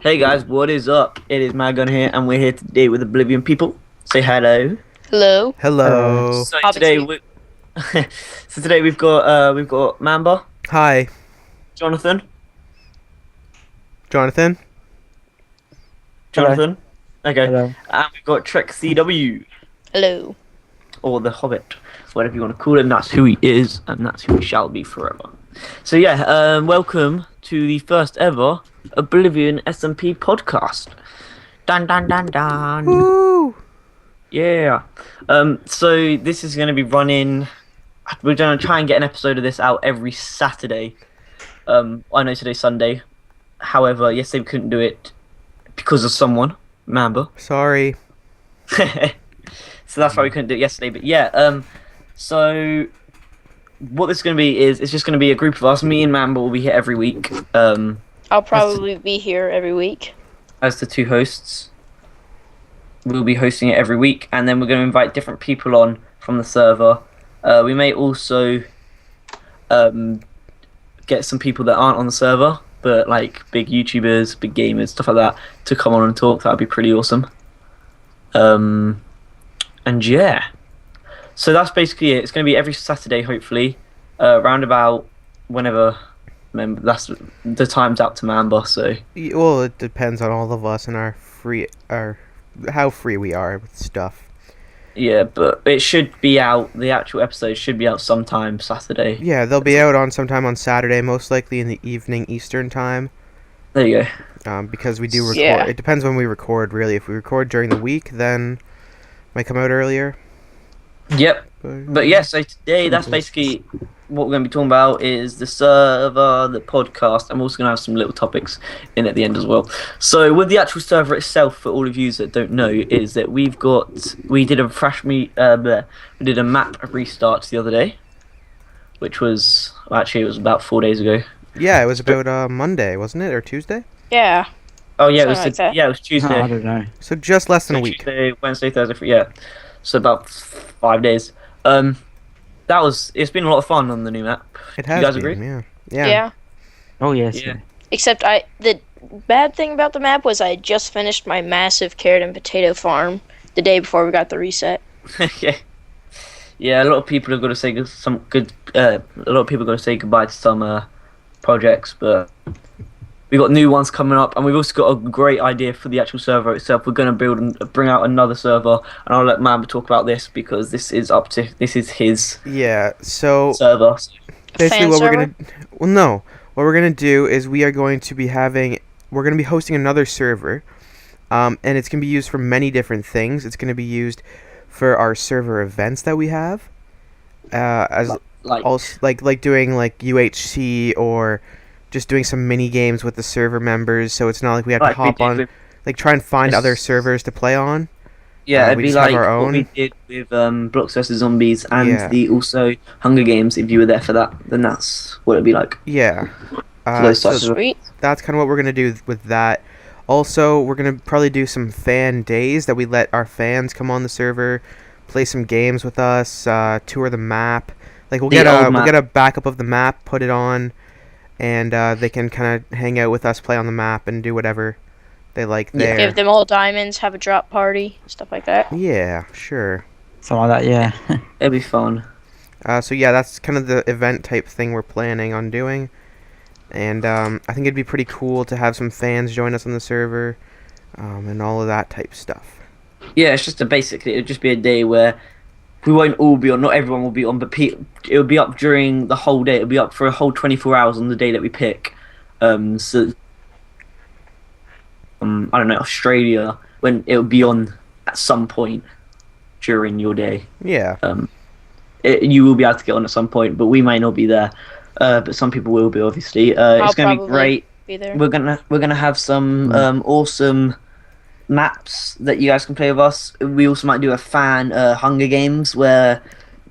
Hey guys, what is up? It is Magon here, and we're here today with Oblivion people. Say hello. Hello. Hello. So today, we've got Mamba, Hi, Jonathan, Jonathan. Okay, Hello. and we've got Trek CW Hello. or the Hobbit, whatever you want to call him. That's who he is, and that's who he shall be forever. So yeah, welcome to the first ever Oblivion SMP Podcast. Dun dun dun dun. Woo! Yeah. So this is going to be running. We're going to try and get an episode of this out every Saturday. I know today's Sunday. However, yesterday we couldn't do it because of someone. Remember? Sorry. So that's why we couldn't do it yesterday. But yeah. So what this is going to be is it's just going to be a group of us. Me and Mamba will be here every week. I'll probably be here every week. As the two hosts. We'll be hosting it every week, and then we're going to invite different people on from the server. We may also get some people that aren't on the server, but like big YouTubers, big gamers, stuff like that, to come on and talk. That would be pretty awesome. And yeah, so that's basically it. It's going to be every Saturday, hopefully, round about whenever. Remember, that's the time's out to Mamba. So Well, it depends on all of us and how free we are with stuff. yeah, but it should be out. The actual episode should be out sometime Saturday. Yeah, they'll be out on sometime on Saturday, most likely in the evening Eastern time. There you go. Because we do record. Yeah. It depends when we record, really. If we record during the week, then it might come out earlier. Yep. But yeah, so today that's basically what we're going to be talking about is the server, the podcast. I'm also going to have some little topics in at the end as well. So with the actual server itself, for all of you that don't know, is that we did a map restart the other day, which was actually it was about 4 days ago. Yeah, it was about Monday, wasn't it, or Tuesday? Yeah. Oh yeah, Something like that. it was Tuesday. I don't know. So just less than a week. Tuesday, Wednesday, Thursday, yeah. So about 5 days. It's been a lot of fun on the new map. It has You guys been, agree? yeah. Yeah. Oh yes. Yeah. Except the bad thing about the map was I just finished my massive carrot and potato farm the day before we got the reset. Yeah. Yeah, a lot of people have got to say a lot of people got to say goodbye to some projects, but we got new ones coming up, and we've also got a great idea for the actual server itself. We're going to bring out another server, and I'll let Mamba talk about this because this is his Yeah, so server. basically Fan what server? what we're gonna do is we're gonna be hosting another server, and it's gonna be used for many different things. It's gonna be used for our server events that we have, as Like, also like doing like UHC or just doing some mini games with the server members. So it's not like we have to like we hop did on, with- like try and find Yes. other servers to play on. yeah, it'd we be just have like our what we own. did with Blocks vs Zombies and Yeah. the also Hunger Games. If you were there for that, then that's what it'd be like. Yeah. For those So types of Sweet. that's kind of what we're gonna do with that. Also, we're gonna probably do some fan days that we let our fans come on the server, play some games with us, tour the map. Like we'll The old we'll map. get a backup of the map, put it on, and they can kind of hang out with us, play on the map, and do whatever they like Yeah. there. Give them all diamonds, have a drop party, stuff like that. Yeah, sure. Something like that. Yeah. it'd be fun. So yeah, that's kind of the event type thing we're planning on doing, and I think it'd be pretty cool to have some fans join us on the server, and all of that type stuff. Yeah, it's just basically it'll just be a day where we won't all be on. Not everyone will be on, but it'll be up during the whole day. It'll be up for a whole 24 hours on the day that we pick. So I don't know, Australia, when it'll be on at some point during your day. Yeah. You will be able to get on at some point, but we may not be there. But some people will be, obviously. I'll It's going to be probably great. be there. We're gonna have some awesome maps that you guys can play with us. We also might do a fan Hunger Games where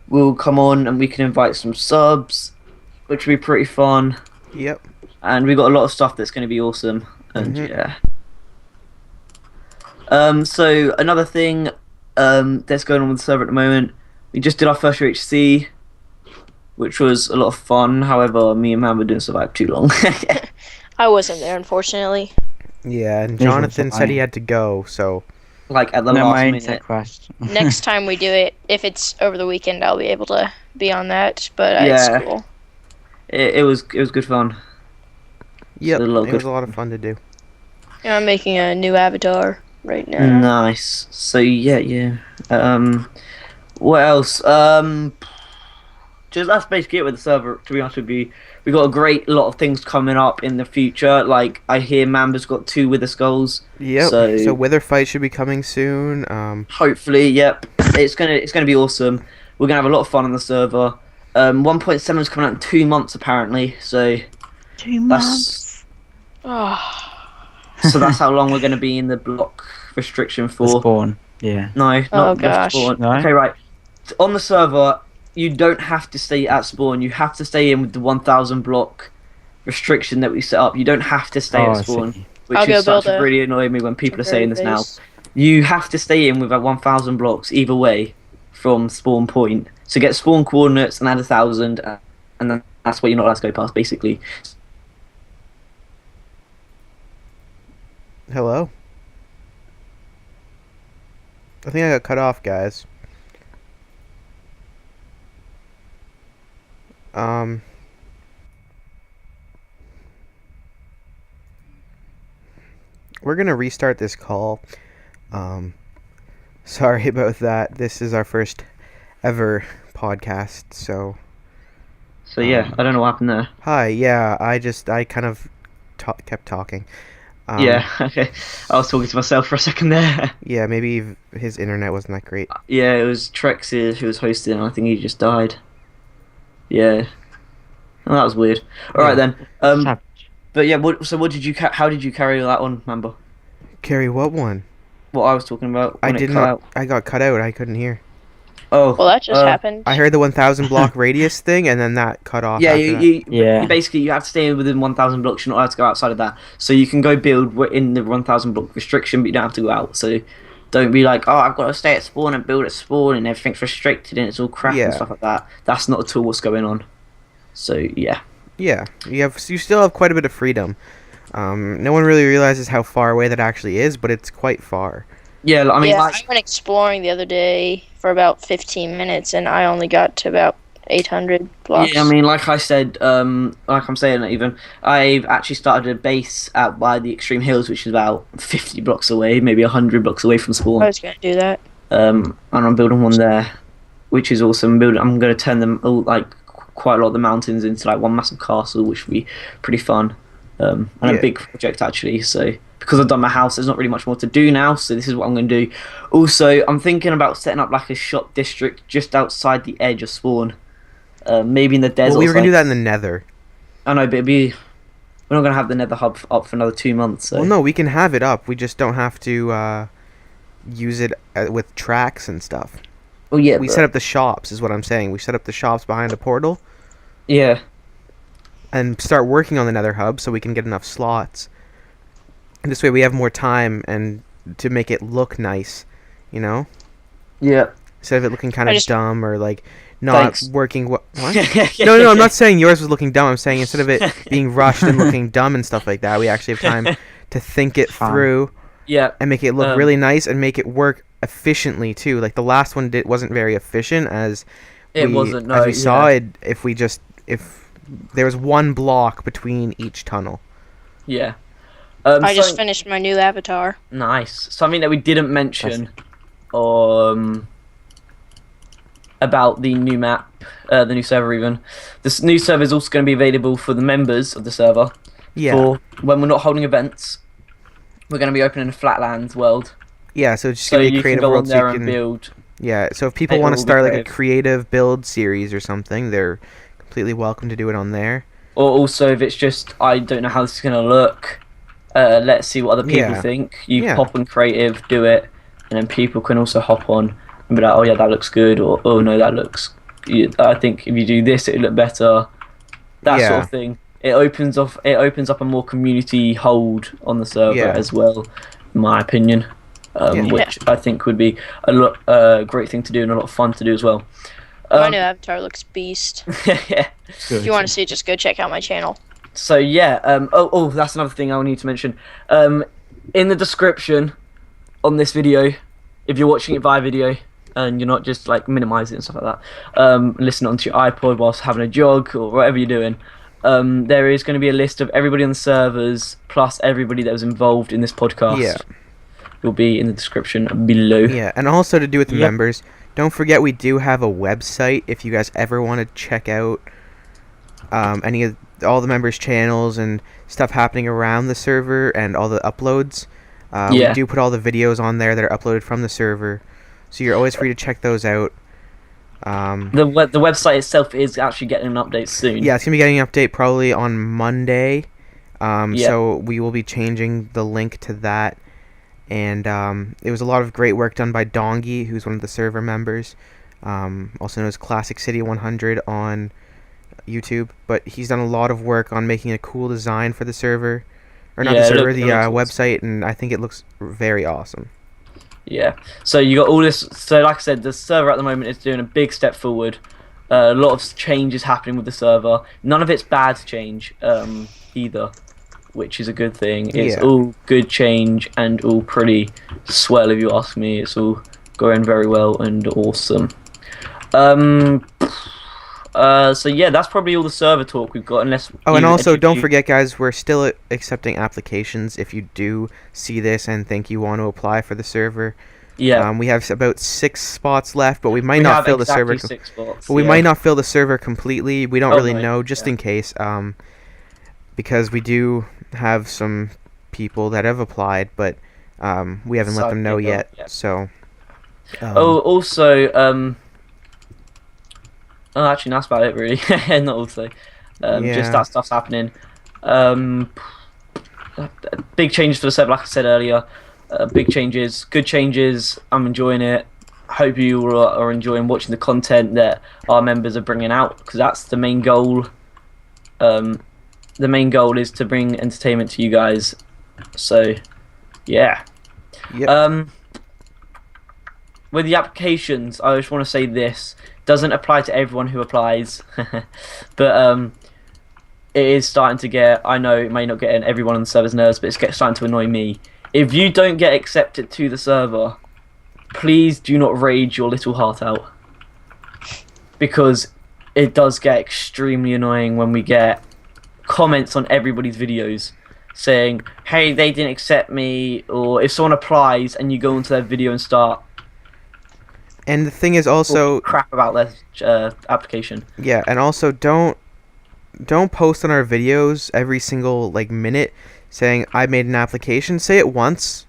we'll come on and we can invite some subs, which will be pretty fun. Yep. And we've got a lot of stuff that's going to be awesome. And Mhm. yeah. So another thing that's going on with the server at the moment, we just did our first UHC, which was a lot of fun. However, me and Mamba didn't survive too long. I wasn't there, unfortunately. Yeah, and This one's Jonathan said he fine. had to go, so Like at the No, last my minute. internet crashed. Next time we do it, if it's over the weekend, I'll be able to be on that. But Yeah. it's cool. It was good fun. yep, So a lot of it was good a lot of fun to do. Yeah, I'm making a new avatar right now. Nice. So yeah. What else? Just that's basically it with the server. To be honest with you, we got a great lot of things coming up in the future. Like I hear Mamba's got 2 Wither Skulls. Yep. So Wither Fight should be coming soon. Hopefully, yep. It's gonna be awesome. We're gonna have a lot of fun on the server. 1.7 is coming out in 2 months apparently. So 2 months. Oh, so that's how long we're gonna be in the block restriction The for. spawn. Yeah. No, Oh, not just gosh. spawn. No? Okay, right. On the server, you don't have to stay at spawn. You have to stay in with the 1,000 block restriction that we set up. You don't have to stay Oh, at I spawn, see. which I'll go is such build a really annoying me when people are saying this now. base. You have to stay in with 1,000 blocks either way from spawn point. So get spawn coordinates and add 1,000, and then that's what you're not allowed to go past, basically. Hello? I think I got cut off, guys. We're gonna restart this call. Sorry about that. This is our first ever podcast, so... So yeah, I don't know what happened there. Hi, yeah, I kind of kept talking. Yeah, okay. I was talking to myself for a second there. Yeah, maybe his internet wasn't that great. Yeah, it was Trexie who was hosting, and I think he just died. Yeah. Oh, that was weird. Alright then. Savage. But yeah, what did you how did you carry that on, Mambo? Carrie, what one? What I was talking about I when it did cut not. out. I got cut out. I couldn't hear. Oh. Well, that just happened. I heard the 1,000 block radius thing, and then that cut off. Yeah, after that. Yeah. you have to stay within 1,000 blocks. You're not allowed to go outside of that. So you can go build in the 1,000 block restriction, but you don't have to go out. So don't be like, oh, I've got to stay at spawn and build at spawn, and everything's restricted and it's all crap Yeah. and stuff like that. That's not at all what's going on. So yeah. Yeah, you still have quite a bit of freedom. No one really realizes how far away that actually is, but it's quite far. Yeah, I mean, yeah, like, I went exploring the other day for about 15 minutes, and I only got to about 800 blocks. yeah, I mean, like I said, like I'm saying that even, I've actually started a base out by the Extreme Hills, which is about 50 blocks away, maybe 100 blocks away from spawn. I was going to do that. And I'm building one there, which is awesome. I'm going to turn them all, like, quite a lot of the mountains into like one massive castle, which will be pretty fun. And Yeah. a big project actually. So because I've done my house, there's not really much more to do now. So this is what I'm going to do. Also, I'm thinking about setting up like a shop district just outside the edge of spawn. Maybe in the desert. Well, we were gonna do that in the Nether. I know, but we're not going to have the Nether hub up for another 2 months. So. Well, no, we can have it up. We just don't have to use it with tracks and stuff. Well, yeah. We set up the shops, is what I'm saying. We set up the shops behind the portal Yeah. and start working on the Nether hub so we can get enough slots. And this way we have more time and to make it look nice, you know? Yeah. Instead of it looking kind I of just- dumb or like not Thanks. working. What? No, I'm not saying yours was looking dumb. I'm saying instead of it being rushed and looking dumb and stuff like that, we actually have time to think it Fun. through Yeah. and make it look really nice and make it work efficiently too. Like the last one wasn't very efficient as It we, wasn't, no, as we saw yeah. it. If there was one block between each tunnel. Yeah. I just finished my new avatar. Nice. Something that we didn't mention about the new map, the new server even. This new server is also going to be available for the members of the server. Yeah. For when we're not holding events. We're going to be opening a Flatlands world. Yeah, so it's just So gonna be a you can creative go on world so there you and can build. Yeah, so if people It want to will be start like a creative. creative build series or something, they're completely welcome to do it on there. Or also if it's just, I don't know how this is going to look, let's see what other people Yeah. think. You Yeah. pop on creative, do it, and then people can also hop on and be like, oh yeah, that looks good, or oh no, that looks, I think if you do this, it'll look better. That sort Yeah. of thing. It opens up a more community hold on the server Yeah. as well, in my opinion. Yeah. Which I think would be a great thing to do and a lot of fun to do as well. My new avatar looks beast. Yeah. If you want to see it, just go check out my channel. So yeah, that's another thing I need to mention. in the description on this video, if you're watching it via video and you're not just like minimizing it and stuff like that, listening onto your iPod whilst having a jog or whatever you're doing, there is going to be a list of everybody on the servers plus everybody that was involved in this podcast. Yeah. Will be in the description below. Yeah, and also to do with the members, don't forget we do have a website if you guys ever want to check out any of all the members' channels and stuff happening around the server and all the uploads. We do put all the videos on there that are uploaded from the server, so you're always free to check those out. The website itself is actually getting an update soon. Yeah, it's going to be getting an update probably on Monday. So we will be changing the link to that. And it was a lot of great work done by Dongi, who's one of the server members, also known as Classic City 100 on YouTube. But he's done a lot of work on making a cool design for the server, or not the server, the website, and I think it looks very awesome. Yeah. So you got all this. So like I said, the server at the moment is doing a big step forward. A lot of changes happening with the server. None of it's bad change either, which is a good thing. It's all good change and all pretty swell, if you ask me. It's all going very well and awesome. So yeah, that's probably all the server talk we've got, unless... Oh, and also, don't forget, guys, we're still accepting applications if you do see this and think you want to apply for the server. Yeah. We have about 6 spots left, but we might not fill the server... Six spots, but we might not fill the server completely. We don't really know, just in case. Because we do have some people that have applied, but we haven't let them know yet. So. Also, actually, that's about it, really. Not also. Just that stuff's happening. Big changes for the server, like I said earlier. Big changes, good changes. I'm enjoying it. Hope you all are enjoying watching the content that our members are bringing out, because that's the main goal. The main goal is to bring entertainment to you guys. So, yeah. Yep. With the applications, I just want to say this. Doesn't apply to everyone who applies. But it is starting to get... I know it may not get everyone on the server's nerves, but it's starting to annoy me. If you don't get accepted to the server, please do not rage your little heart out. Because it does get extremely annoying when we get comments on everybody's videos saying, hey, they didn't accept me, or if someone applies and you go into their video and start... And the thing is also... crap about their application. Yeah, and also don't post on our videos every single minute saying, I made an application. Say it once,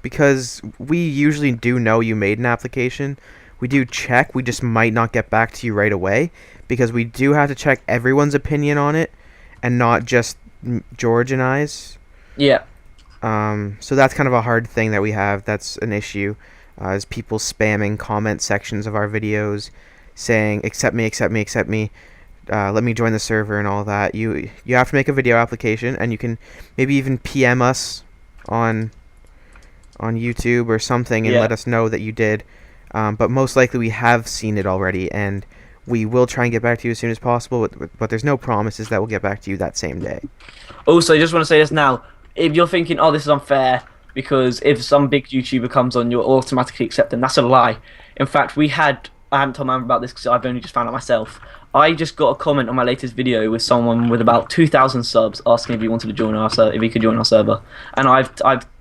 because we usually do know you made an application. We do check, we just might not get back to you right away, because we do have to check everyone's opinion on it, and not just George and I's. Yeah. So that's kind of a hard thing that we have. That's an issue. Is people spamming comment sections of our videos, saying accept me, accept me, accept me. Let me join the server and all that. You have to make a video application, and you can maybe even PM us on YouTube or something and let us know that you did. But most likely we have seen it already, and we will try and get back to you as soon as possible, but there's no promises that we'll get back to you that same day. Also, I just want to say this now. If you're thinking, oh, this is unfair, because if some big YouTuber comes on, you'll automatically accept them, that's a lie. In fact, I haven't told Mum about this because I've only just found out myself. I just got a comment on my latest video with someone with about 2,000 subs asking if he wanted to join our server, if he could join our server, and I've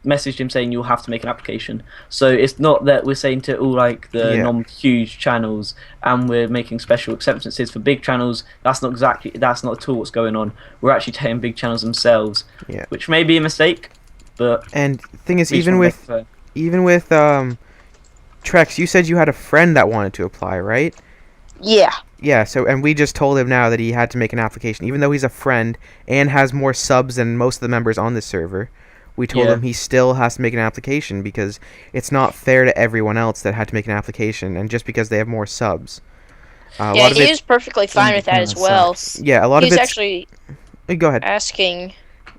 messaged him saying you'll have to make an application. So it's not that we're saying to all the non-huge channels and we're making special acceptances for big channels. That's not at all what's going on. We're actually telling big channels themselves, which may be a mistake, but and the thing is, even with Trex, you said you had a friend that wanted to apply, right? Yeah. Yeah, and we just told him now that he had to make an application. Even though he's a friend and has more subs than most of the members on this server, we told him he still has to make an application, because it's not fair to everyone else that had to make an application, and just because they have more subs. He was perfectly fine with that as well. Yeah, a lot of it's... actually... Go ahead.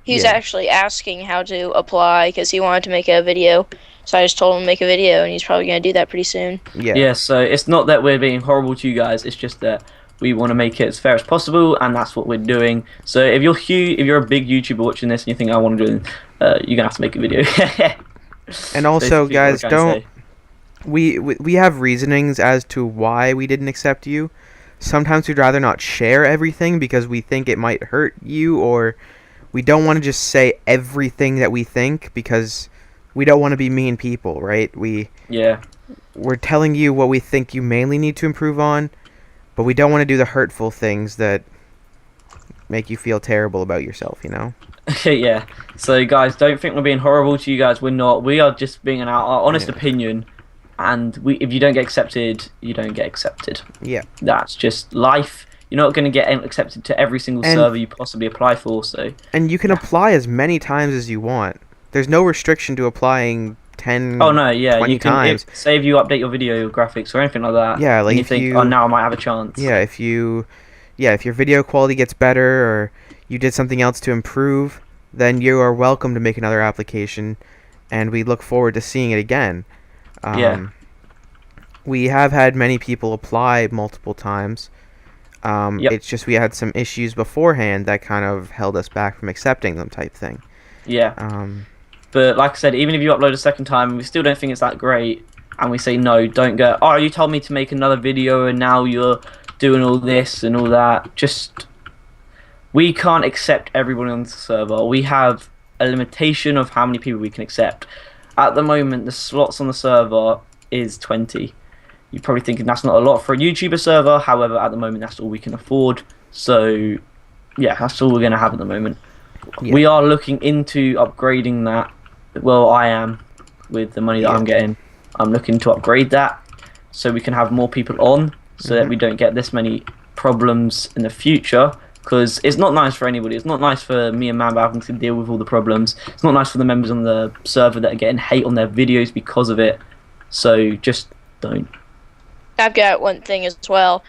He's actually asking how to apply, because he wanted to make a video. So I just told him to make a video, and he's probably going to do that pretty soon. Yeah, so it's not that we're being horrible to you guys, it's just that we want to make it as fair as possible, and that's what we're doing. So if you're a big YouTuber watching this and you think I want to do it, you're gonna have to make a video. And also, Basically, guys, what we're trying to don't. We have reasonings as to why we didn't accept you. Sometimes we'd rather not share everything because we think it might hurt you, or we don't want to just say everything that we think because we don't want to be mean people, right? Yeah. We're telling you what we think you mainly need to improve on, but we don't want to do the hurtful things that make you feel terrible about yourself, you know? Yeah. So guys, don't think we're being horrible to you guys. We're not. We are just being our honest opinion. And if you don't get accepted, you don't get accepted. Yeah. That's just life. You're not going to get accepted to every single server you possibly apply for. So. And you can apply as many times as you want. There's no restriction to applying 10, Oh no, yeah, 20 you can times. say if you update your video graphics or anything like that. Yeah, like and you if think, you- oh, now I might have a chance. Yeah, if your video quality gets better or you did something else to improve, then you are welcome to make another application, and we look forward to seeing it again. Yeah. We have had many people apply multiple times. Yep. It's just we had some issues beforehand that kind of held us back from accepting them, type thing. Yeah. But like I said, even if you upload a second time, we still don't think it's that great, and we say no, don't go. Oh, you told me to make another video, and now you're doing all this and all that. We can't accept everybody on the server. We have a limitation of how many people we can accept. At the moment, the slots on the server is 20. You're probably thinking that's not a lot for a YouTuber server. However, at the moment, that's all we can afford. So, yeah, that's all we're going to have at the moment. Yeah. We are looking into upgrading that. Well, I am, with the money that I'm getting. I'm looking to upgrade that so we can have more people on, so that we don't get this many problems in the future. Because it's not nice for anybody. It's not nice for me and Mamba having to deal with all the problems. It's not nice for the members on the server that are getting hate on their videos because of it. So just don't. I've got one thing as well.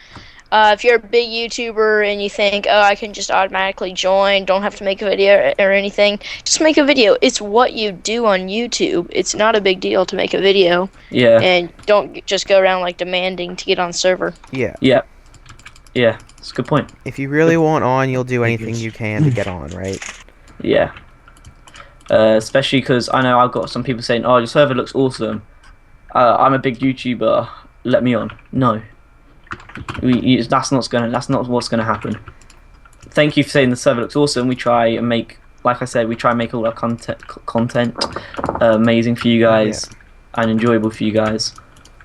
If you're a big YouTuber and you think, oh, I can just automatically join, don't have to make a video or anything, just make a video. It's what you do on YouTube. It's not a big deal to make a video. Yeah. And don't just go around like demanding to get on the server. Yeah. Yeah. Yeah. That's a good point. If you really want on, you'll do anything you can to get on, right? Yeah. Especially because I know I've got some people saying, oh, your server looks awesome. I'm a big YouTuber. Let me on. No. That's not what's gonna happen. Thank you for saying the server looks awesome. We try and make, like I said, we try and make all our content amazing for you guys and enjoyable for you guys.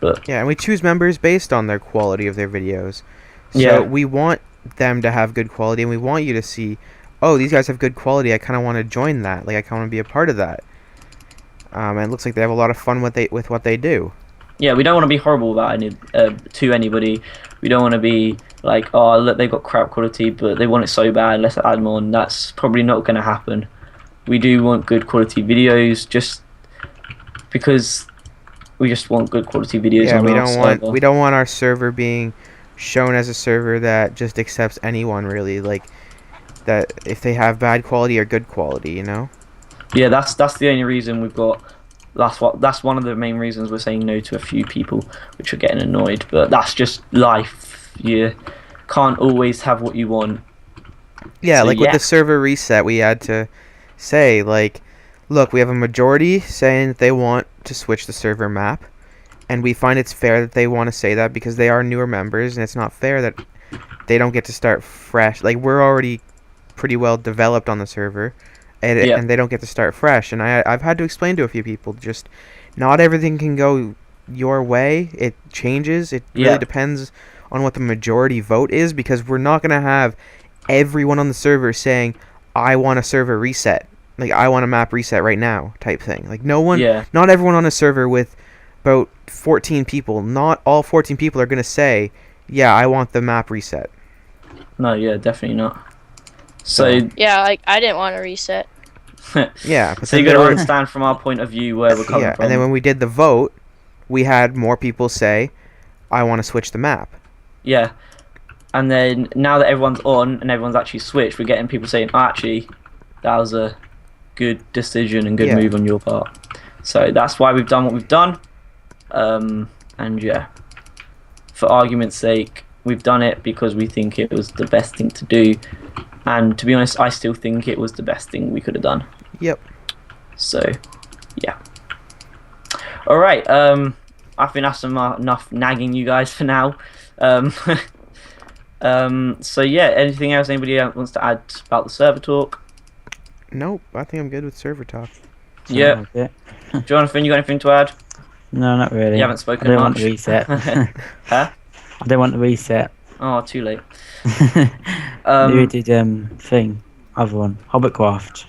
But yeah, and we choose members based on their quality of their videos. So we want them to have good quality, and we want you to see, oh, these guys have good quality. I kind of want to join that. Like, I kind of want to be a part of that. And it looks like they have a lot of fun with what they do. yeah, we don't want to be horrible about to anybody. We don't want to be like, oh, look, they've got crap quality, but they want it so bad, let's add them on. That's probably not going to happen. We do want good quality videos, just because we just want good quality videos. Yeah, on our server. we don't want our server being shown as a server that just accepts anyone, really. Like, that if they have bad quality or good quality, you know. Yeah, that's the only reason we've got. That's one of the main reasons we're saying no to a few people, which are getting annoyed. But that's just life. You can't always have what you want. Yeah, So, like with the server reset, we had to say, like, look, we have a majority saying that they want to switch the server map, and we find it's fair that they want to say that because they are newer members, and it's not fair that they don't get to start fresh. Like, we're already pretty well developed on the server, and they don't get to start fresh. And I've had to explain to a few people, just not everything can go your way. It changes. It really depends on what the majority vote is, because we're not going to have everyone on the server saying, I want a server reset. Like, I want a map reset right now type thing. Like, not everyone on a server with about 14 people, not all 14 people are going to say, yeah, I want the map reset. No, yeah, definitely not. So yeah, like, I didn't want to reset. Yeah. But so you got to understand from our point of view where we're coming from. And then when we did the vote, we had more people say, I want to switch the map. Yeah. And then now that everyone's on and everyone's actually switched, we're getting people saying, oh, actually, that was a good decision and good move on your part. So that's why we've done what we've done. And yeah, for argument's sake, we've done it because we think it was the best thing to do. And to be honest, I still think it was the best thing we could have done. Yep. So, yeah. All right. I think that's enough nagging you guys for now. So yeah, anything else anybody else wants to add about the server talk? Nope, I think I'm good with server talk. Yeah. Like it. Jonathan, you got anything to add? No, not really. You haven't spoken I don't much. want the reset. Huh? I don't want the reset. Oh, too late. Who did thing? Other one. Hobbitcraft.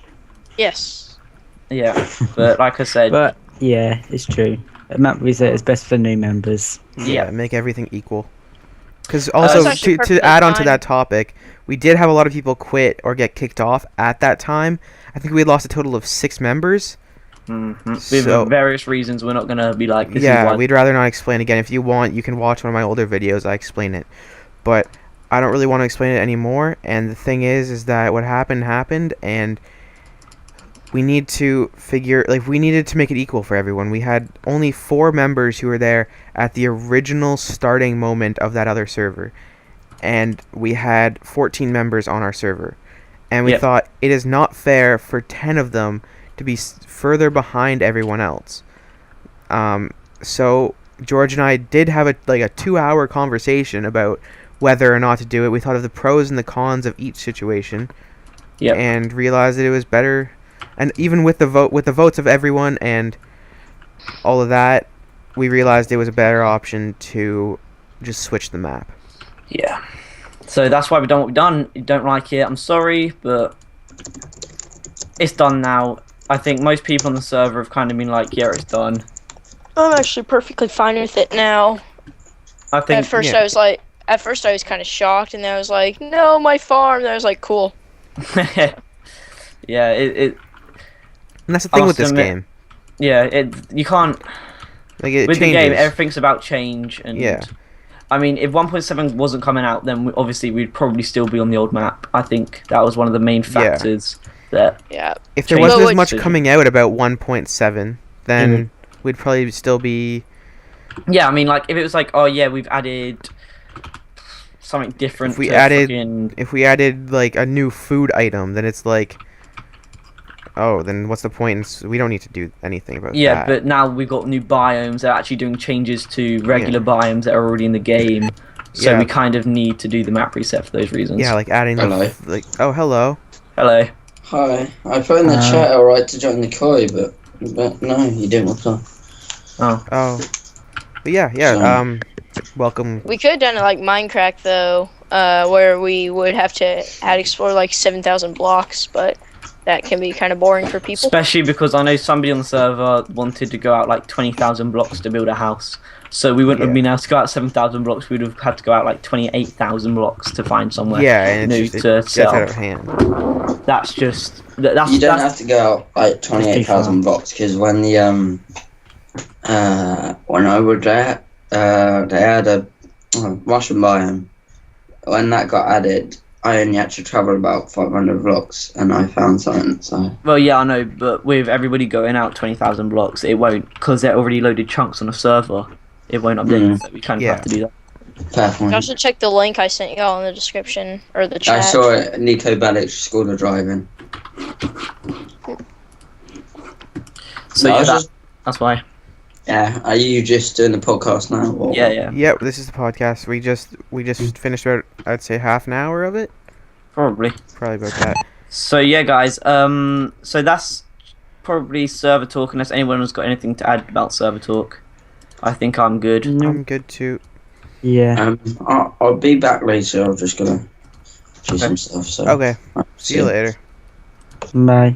Yes. Yeah, but like I said, But yeah, it's true. A map reset is best for new members. yeah. Make everything equal. Because also, That's actually to perfectly add on to fine. that topic, we did have a lot of people quit or get kicked off at that time. I think we had lost a total of 6 members. With So- various reasons, we're not gonna be like, this is Yeah, why. we'd rather not explain again. If you want, you can watch one of my older videos. I explain it. But I don't really want to explain it anymore. And the thing is that what happened, and we need to we needed to make it equal for everyone. We had only 4 members who were there at the original starting moment of that other server. And we had 14 members on our server. And we Yep. thought it is not fair for 10 of them to be further behind everyone else. So George and I did have a 2-hour conversation about whether or not to do it. We thought of the pros and the cons of each situation, Yep. and realized that it was better. And even with the votes of everyone and all of that, we realized it was a better option to just switch the map. Yeah. So that's why we've done what we've done. You don't like it, I'm sorry, but it's done now. I think most people on the server have kind of been like, yeah, it's done. I'm actually perfectly fine with it now. I think At first, yeah. I was kind of shocked, and then I was like, "No, my farm." And I was like, "Cool." yeah, it And that's the thing with this Awesome. game. you can't Like, it with changes. the game, everything's about change, and Yeah. I mean, if 1.7 wasn't coming out, then obviously we'd probably still be on the old map. I think that was one of the main factors that. Yeah. If there change wasn't the as much decision. coming out about 1.7, then we'd probably still be... Yeah, I mean, like if it was like, oh yeah, we've added something different. If we to added- friggin- If we added, like, a new food item, then it's like... Oh, then what's the point? We don't need to do anything about Yeah, that. but now we've got new biomes. They're actually doing changes to regular biomes that are already in the game. So Yeah. we kind of need to do the map reset for those reasons. Yeah, like adding Hello. oh, hello. Hello. Hi, I put in the chat alright to join the koi, but no, you didn't reply. Oh. But yeah, So- welcome. We could have done it like Minecraft though, where we would have to explore like 7,000 blocks, but that can be kind of boring for people. Especially because I know somebody on the server wanted to go out like 20,000 blocks to build a house. So we wouldn't have Yeah. been able to go out 7,000 blocks. We'd have had to go out like 28,000 blocks to find somewhere Yeah, and new it's just, to it gets out sell. of hand. That's just that's You don't that's have to go out like 28,000 blocks, because when the when I was there, they had a Russian biome. When that got added, I only had to travel about 500 blocks, and I found something. So well, yeah, I know, but with everybody going out 20,000 blocks, it won't, because they're already loaded chunks on a server. It won't update, so we kind of Yeah. have to do that. fair You point. also check the link I sent y'all in the description or the I chat. saw it. Nico Bellic School of Driving. So No, I yeah, was just- that's why. Yeah, are you just doing the podcast now? Or? Yeah, yeah, Yep, this is the podcast. We just finished about, I'd say, half an hour of it. probably. Probably about that. So yeah, guys. So that's probably server talk. Unless anyone has got anything to add about server talk, I think I'm good. I'm good too. Yeah. I'll be back later. I'm just gonna do some stuff. So Okay, Right, see you later. Bye.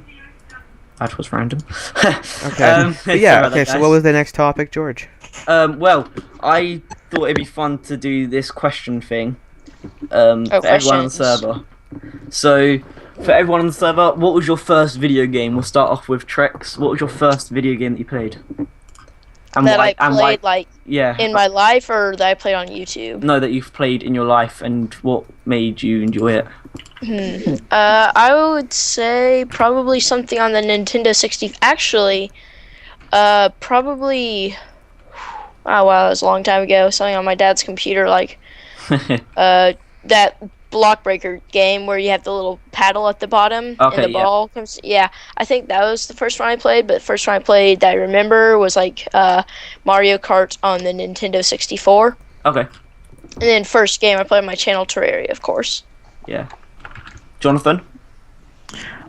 That was random. Okay. But yeah, sorry about okay, that, so guys. what was the next topic, George? Well, I thought it'd be fun to do this question thing. For everyone on the questions. server. So, for everyone on the server, what was your first video game? We'll start off with Trex. What was your first video game that you played? And that why? I And why? played like Yeah. in my life, or that I played on YouTube. No, that you've played in your life, and what made you enjoy it? I would say probably something on the Nintendo 60. Actually, probably. Oh wow, that was a long time ago. Something on my dad's computer, like that block breaker game where you have the little paddle at the bottom Okay, and the yeah. ball comes. Yeah, I think that was the first one I played. But the first one I played that I remember was like Mario Kart on the Nintendo 64. Okay. And then first game I played on my channel, Terraria, of course. Yeah. Jonathan?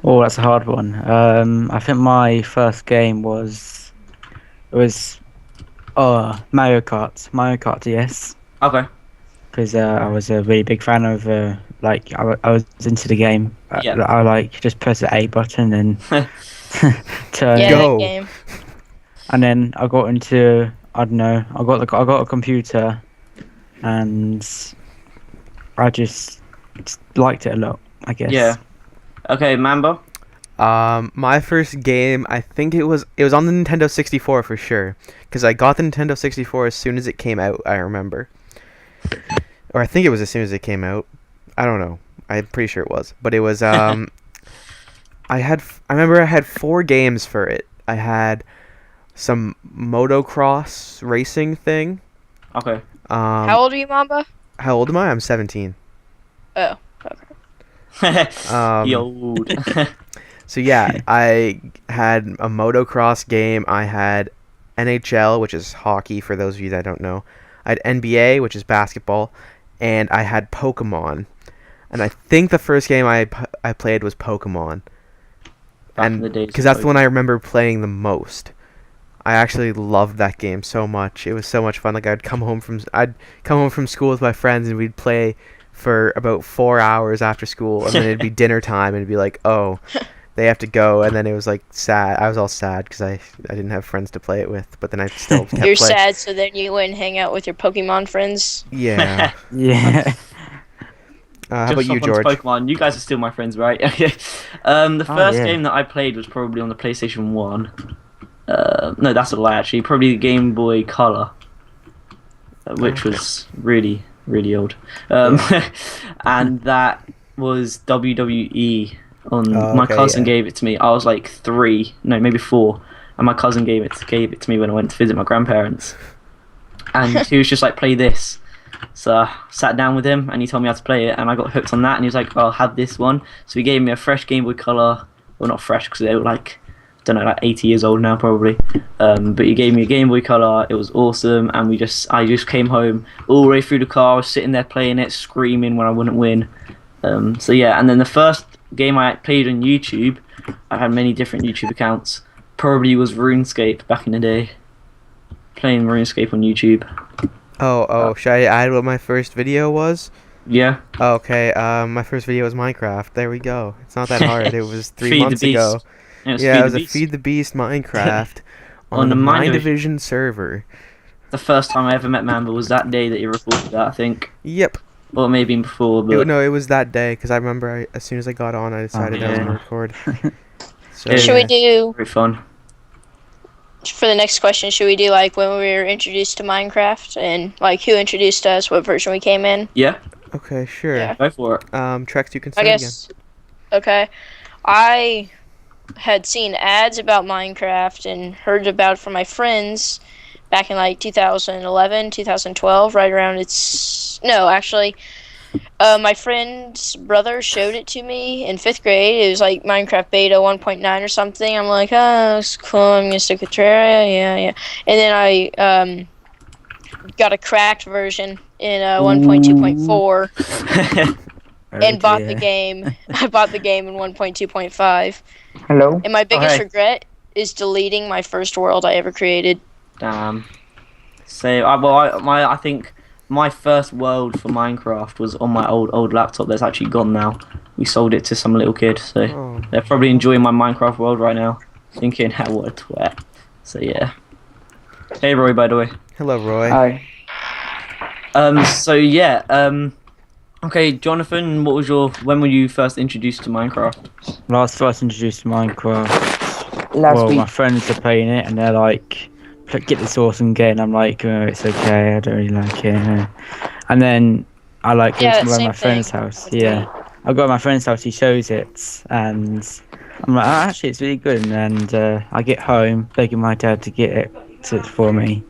Oh, that's a hard one. I think my first game was Mario Kart. Mario Kart DS. Okay. Because I was a really big fan of I was into the game. Yeah. I like just press the A button and turn. Yeah, Go. that game. And then I got into I got a computer, and I just liked it a lot, I guess. Yeah. Okay, Mamba? My first game, I think it was on the Nintendo 64 for sure, because I got the Nintendo 64 as soon as it came out, I remember. Or I think it was as soon as it came out. I don't know. I'm pretty sure it was. But it was, I remember I had 4 games for it. I had some motocross racing thing. Okay. How old are you, Mamba? How old am I? I'm 17. Oh, okay. The old. So yeah, I had a motocross game. I had NHL, which is hockey for those of you that don't know. I had NBA, which is basketball, and I had Pokemon. And I think the first game I played was Pokemon. Back in the days Because of that's the one I remember playing the most. I actually loved that game so much. It was so much fun. Like I'd come home from school with my friends and we'd play for about 4 hours after school, and then it'd be dinner time and it'd be like, oh, they have to go, and then it was like sad. I was all sad because I didn't have friends to play it with, but then I still kept You're playing. sad, so then you went and hang out with your Pokemon friends. Yeah. Yeah. How about you, George? Pokemon. You guys are still my friends, right? The first yeah. game that I played was probably on the PlayStation 1. No, that's a lie, actually. Probably the Game Boy Color, which was really, really old. And that was WWE. My cousin gave it to me. I was like 3, no, maybe 4, and my cousin gave it to me when I went to visit my grandparents. And he was just like, play this. So I sat down with him and he told me how to play it, and I got hooked on that, and he was like, oh, I'll have this one. So he gave me a fresh Game Boy Color. Well, not fresh because they were like, I don't know, like 80 years old now probably. But he gave me a Game Boy Color. It was awesome, and I just came home all the way through the car. I was sitting there playing it, screaming when I wouldn't win. So yeah, and then the first game I played on YouTube, I had many different YouTube accounts, probably was RuneScape back in the day. Playing RuneScape on YouTube. Oh, should I add what my first video was? Yeah. Okay, my first video was Minecraft. There we go. It's not that hard. It was 3 Feed the months Beast. ago. It was a Feed the Beast Minecraft On on the the Mind Mind Division server. The first time I ever met Mamba was that day that he recorded that, I think. Yep. Or maybe before, but... No, it was that day, because I remember as soon as I got on, I decided I was going to record. So, Should we do, Very fun. for the next question, should we do like when we were introduced to Minecraft and like who introduced us, what version we came in? Yeah, Okay, sure. Yeah. go for it. Trex, you can I start guess. Okay. I had seen ads about Minecraft and heard about it from my friends back in like 2011, 2012, right around my friend's brother showed it to me in 5th grade. It was like Minecraft Beta 1.9 or something. I'm like, oh, it's cool. I'm going to stick with Terraria. Yeah. And then I got a cracked version in 1.2.4 and bought the game. I bought the game in 1.2.5. Hello. And my biggest Okay. regret is deleting my first world I ever created. Damn. So, I think my first world for Minecraft was on my old laptop that's actually gone now. We sold it to some little kid, so Oh. they're probably enjoying my Minecraft world right now, thinking, what a twat. So, yeah. Hey, Roy, by the way. Hello, Roy. Hi. Okay, Jonathan, when were you first introduced to Minecraft? When I was first introduced to Minecraft, Last week. my friends are playing it and they're like, get this awesome game. I'm like, oh, it's okay, I don't really like it. And then I like go to same my friend's thing house. with Yeah. me. I go to my friend's house, he shows it, and I'm like, oh, actually, it's really good. And I get home, begging my dad to get it for me.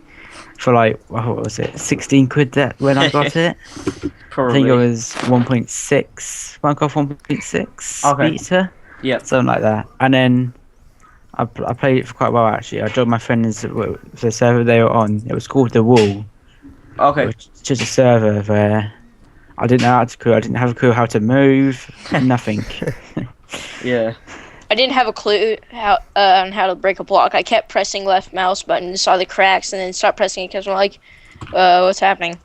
for like, what was it, 16 quid that when I got it. I Probably. think it was 1.6, Minecraft 1.6 Okay. beta, Yep. something like that. And then I played it for quite a while actually. I joined my friends the server they were on. It was called The Wall, Okay. which is just a server where I didn't know how to crew. I didn't have a clue how to move, nothing. Yeah. I didn't have a clue on how to break a block. I kept pressing left mouse button, saw the cracks, and then stopped pressing it because I'm like, what's happening?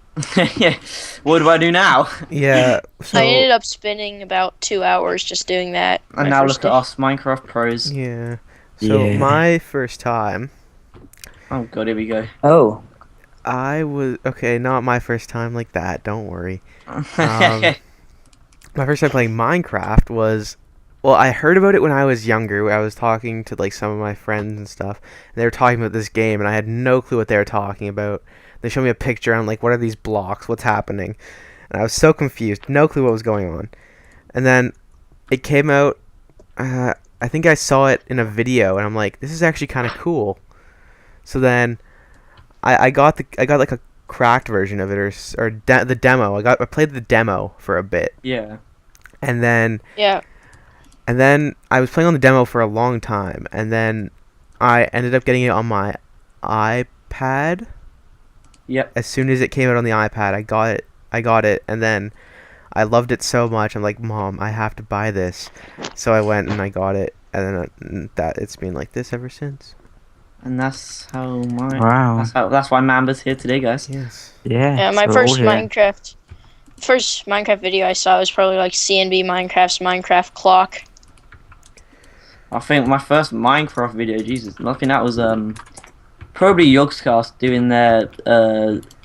Yeah. What do I do now? Yeah. So I ended up spending about 2 hours just doing that. And my now first look at day. us, Minecraft pros. yeah. So Yeah. my first time, Oh god, here we go. Oh, I was okay. Not my first time like that. Don't worry. My first time playing Minecraft was, well, I heard about it when I was younger. I was talking to like some of my friends and stuff, and they were talking about this game, and I had no clue what they were talking about. They showed me a picture. I'm like, what are these blocks? What's happening? And I was so confused, no clue what was going on. And then it came out. I think I saw it in a video, and I'm like, this is actually kind of cool. So then I got like a cracked version of it, or the demo. I played the demo for a bit, Yeah. and then Yeah. I was playing on the demo for a long time, and then I ended up getting it on my iPad. Yep. As soon as it came out on the iPad, I got it, and then I loved it so much. I'm like, Mom, I have to buy this. So I went and I got it, and then it's been like this ever since. And that's how Wow. that's why Mamba's here today, guys. Yes. Yeah. Yeah, my so we're all first here. Minecraft video I saw was probably like CNB Minecraft's Minecraft clock. I think my first Minecraft video, Jesus, I think that was probably Yogscast doing their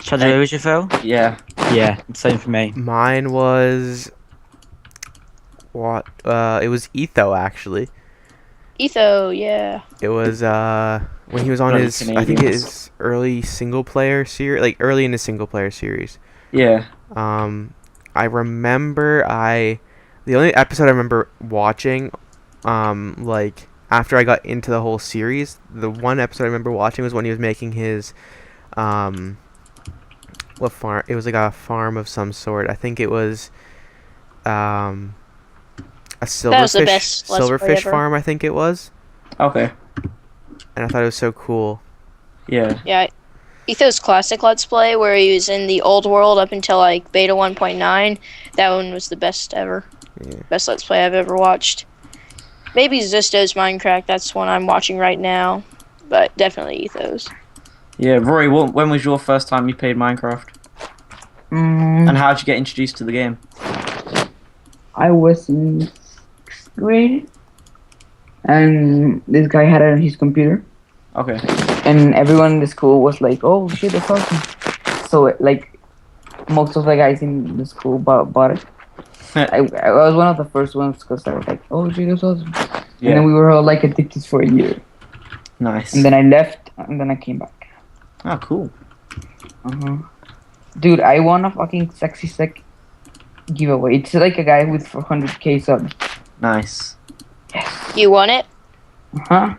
Shadow Over Phil? yeah. Yeah, same for me. Mine was what? It was Etho actually. Etho, yeah. It was when he was on Bloody his, I think Canadians. his early single player series, like early in his single player series. Yeah. I remember the only episode I remember watching, like after I got into the whole series, the one episode I remember watching was when he was making his, what farm? It was like a farm of some sort. I think it was, a That was the silverfish best Let's Play silverfish ever. farm. I think it was, Okay. and I thought it was so cool. Yeah. Yeah. Etho's classic Let's Play where he was in the old world up until like beta 1.9. That one was the best ever. Yeah. Best Let's Play I've ever watched. Maybe Zisto's Minecraft, that's one I'm watching right now. But definitely Etho's. Yeah, Rory, when was your first time you played Minecraft? And how did you get introduced to the game? I was in 6th grade, and this guy had it on his computer, Okay. and everyone in the school was like, "Oh shit, that's awesome!" So like, most of the guys in the school bought it. I was one of the first ones because I was like, "Oh shit, that's awesome!" And Yeah. then we were all like addicted for a year, Nice. and then I left, and then I came back. Oh, cool. Dude, I won a fucking sexy sec giveaway. It's like a guy with 400k subs. Nice. You won it? Huh?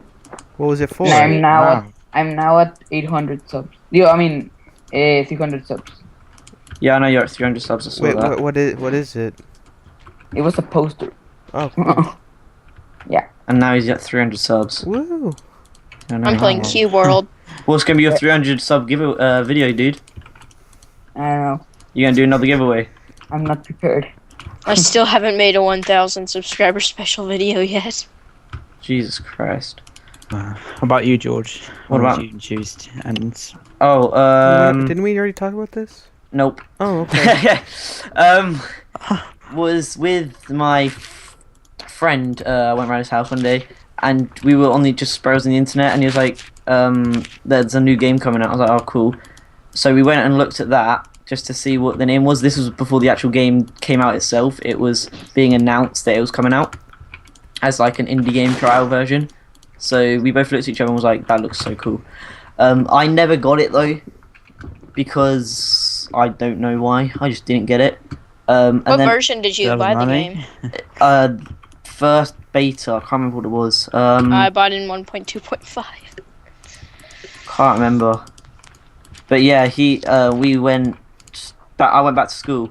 What was it for? And Wow. I'm now at 800 subs. I mean, 300 subs. Yeah, I know you're at 300 subs. I saw Wait, that. what is it? It was a poster. Oh, cool. And now he's at 300 subs. Woo! I know. I'm playing Cube World. What's gonna be your 300 sub video, dude? I don't know. You gonna do another giveaway? I'm not prepared. I still haven't made a 1,000 subscriber special video yet. Jesus Christ. How about you, George? What What about- did you choose? And Oh, Didn't we already talk about this? nope. Oh, okay. Was with my friend. I went around his house one day, and we were only just browsing the internet, and he was like, "There's a new game coming out." I was like, "Oh, cool." So we went and looked at that just to see what the name was. This was before the actual game came out itself. It was being announced that it was coming out as like an indie game trial version. So we both looked at each other and was like, "That looks so cool." I never got it though, because I don't know why. I just didn't get it. And What then version did you Seven buy the money. game? first beta, I can't remember what it was. I bought in 1.2.5. Can't remember. But yeah, we went. I went back to school,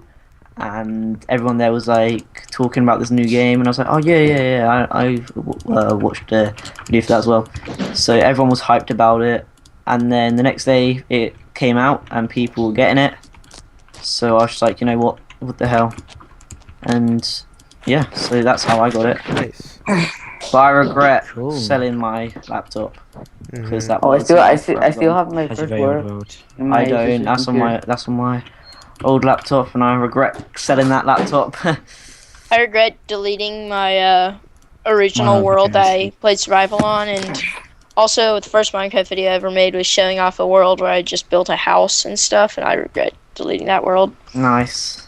and everyone there was like talking about this new game, and I was like, oh yeah. I watched a video for that as well. So everyone was hyped about it, and then the next day it came out, and people were getting it. So I was just like, you know what the hell, and yeah, so that's how I got it. Nice. But I regret Cool. selling my laptop because that. Oh, I was still have my Has your first very word. world. I don't. That's on my old laptop, and I regret selling that laptop. I regret deleting my original Wow, world that I okay. played survival on, and also the first Minecraft video I ever made was showing off a world where I just built a house and stuff, and I regret deleting that world. Nice.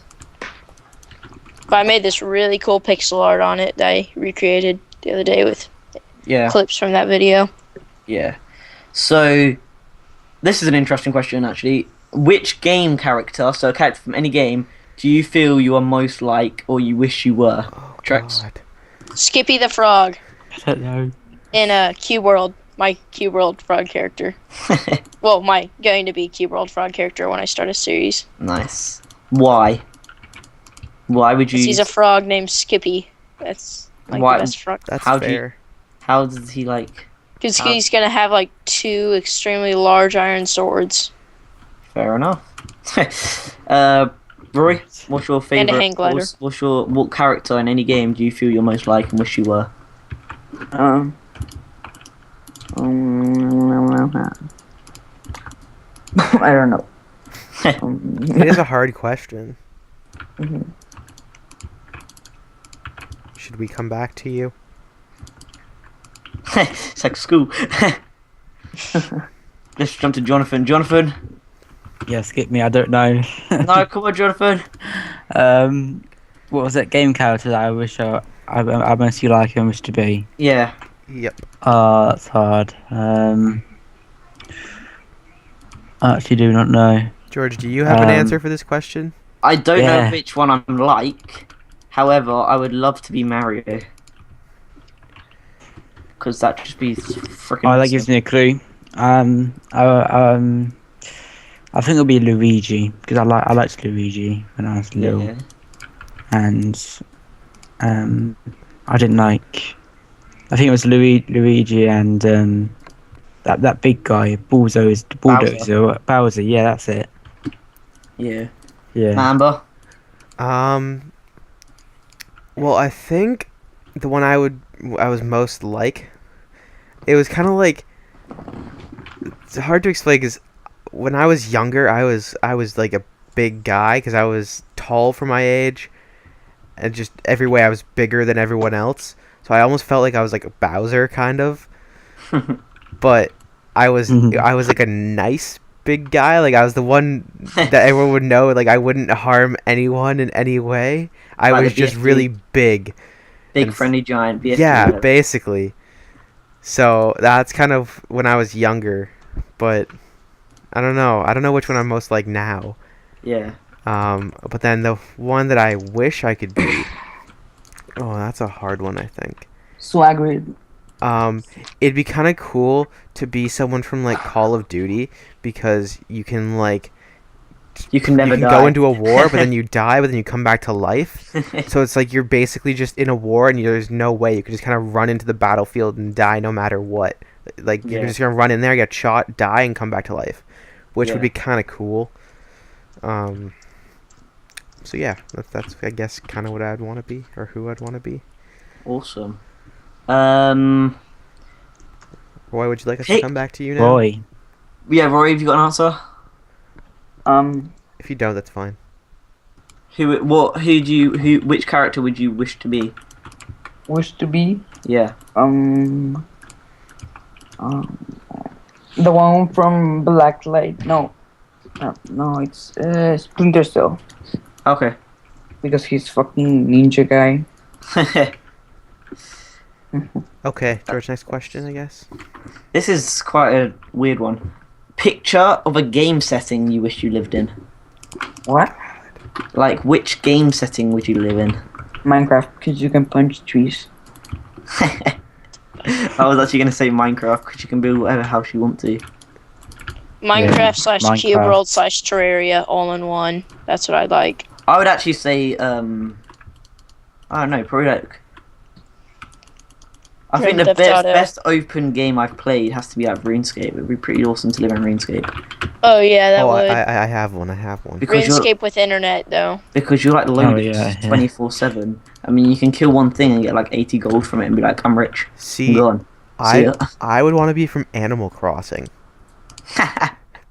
But I made this really cool pixel art on it that I recreated the other day with Yeah. clips from that video. Yeah. So, this is an interesting question, actually. Which game character, so a character from any game, do you feel you are most like, or you wish you were? Oh, Trex? God. Skippy the Frog I don't know. in Cube World, my Cube World Frog character. Well, my going to be Cube World Frog character when I start a series. Nice. Why? Why would you? He's a frog named Skippy. That's like Why- the best frog. That's How do you- fair. How does he like? Because he's gonna have like 2 extremely large iron swords. Fair enough. Roy, what's your And a favorite? hang glider. What character in any game do you feel you're most like and wish you were? I don't know. It is a hard question. Mhm. Should we come back to you? It's like school. Let's jump to Jonathan. Jonathan. Yeah, skip me. I don't know. No, come on, Jonathan. What was that game character that I wish I mostly like and wish to be? Yeah. Yep. That's hard. I actually do not know. George, do you have an answer for this question? I don't know Yeah. which one I'm like. However, I would love to be Mario. Because that'd just be freaking. Oh, that gives me a clue. I think it'll be Luigi because I liked Luigi when I was little, Yeah. and I didn't like. I think it was Luigi and that big guy Bulldozer. Bowser. Yeah, that's it. Yeah. Yeah. Amber. Well, I think the one I was most like, it was kind of like, it's hard to explain because when I was younger, I was like a big guy because I was tall for my age, and just every way I was bigger than everyone else. So I almost felt like I was like a Bowser kind of, but I was like a nice big guy. Like I was the one that everyone would know. Like I wouldn't harm anyone in any way. I Like was the just BFG. really big. Big And- friendly giant. BFG. Yeah, basically. So that's kind of when I was younger, but I don't know. I don't know which one I'm most like now. Yeah. But then the one that I wish I could be. Oh, that's a hard one, I think. Swaggered. It'd be kind of cool to be someone from like Call of Duty because you can like You can never you can die. go into a war, but then you die, but then you come back to life. So it's like you're basically just in a war, and there's no way you could just kind of run into the battlefield and die no matter what. Like you're Yeah. just gonna run in there, get shot, die, and come back to life, which Yeah. would be kind of cool. So yeah, that's I guess kind of what I'd want to be, or who I'd want to be. Awesome. Why would you like us Hey. to come back to you now? Roy. Yeah, Rory, have you got an answer? If you don't, that's fine. Which character would you wish to be? Wish to be Yeah. the one from Blacklight. No, it's Splinter Cell Okay. because he's fucking ninja guy. Okay, George. Next question, I guess. This is quite a weird one. Picture of a game setting you wish you lived in. What? Like, which game setting would you live in? Minecraft, because you can punch trees. I was actually going to say Minecraft, because you can build whatever house you want to. Minecraft slash Minecraft. Cube World slash Terraria all in one. That's what I like. I would actually say, I don't know, probably like. I think Grand the Theft Auto. best open game I've played has to be like RuneScape. It'd be pretty awesome to live in RuneScape. Oh yeah, that would. I have one. I have one. Because RuneScape with internet though. Because you're like loaded yeah. 24/7. I mean, you can kill one thing and get like 80 gold from it and be like, I'm rich. See, Go on. I would want to be from Animal Crossing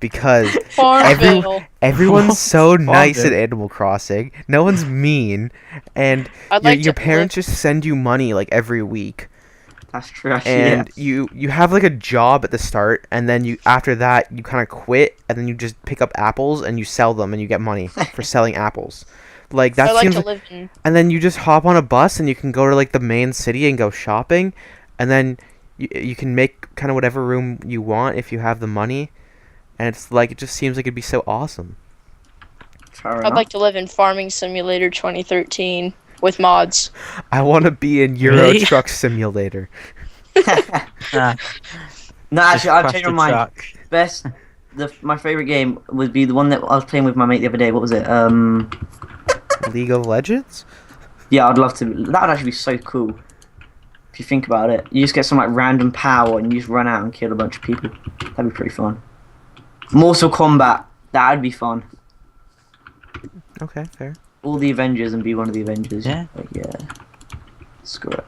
because Farmville. everyone's so nice at Farmville. Animal Crossing. No one's mean, and I'd your, like your to parents just send you money like every week. That's true, actually. And Yeah. you have like a job at the start, and then you after that you kind of quit, and then you just pick up apples and you sell them, and you get money for selling apples. Like that I like seems. to live in. And then you just hop on a bus, and you can go to like the main city and go shopping, and then you can make kind of whatever room you want if you have the money, and it's like it just seems like it'd be so awesome. Fair I'd enough. like to live in Farming Simulator 2013 with mods. I want to be in Euro Really? Truck Simulator. Nah, No, actually, I've just changed my craft mind. a truck. Best, my favorite game would be the one that I was playing with my mate the other day. What was it? League of Legends. Yeah, I'd love to. That would actually be so cool. If you think about it, you just get some like random power and you just run out and kill a bunch of people. That'd be pretty fun. Mortal Kombat. That'd be fun. Okay, fair. All the Avengers and be one of the Avengers. Yeah. Like, yeah. Screw it.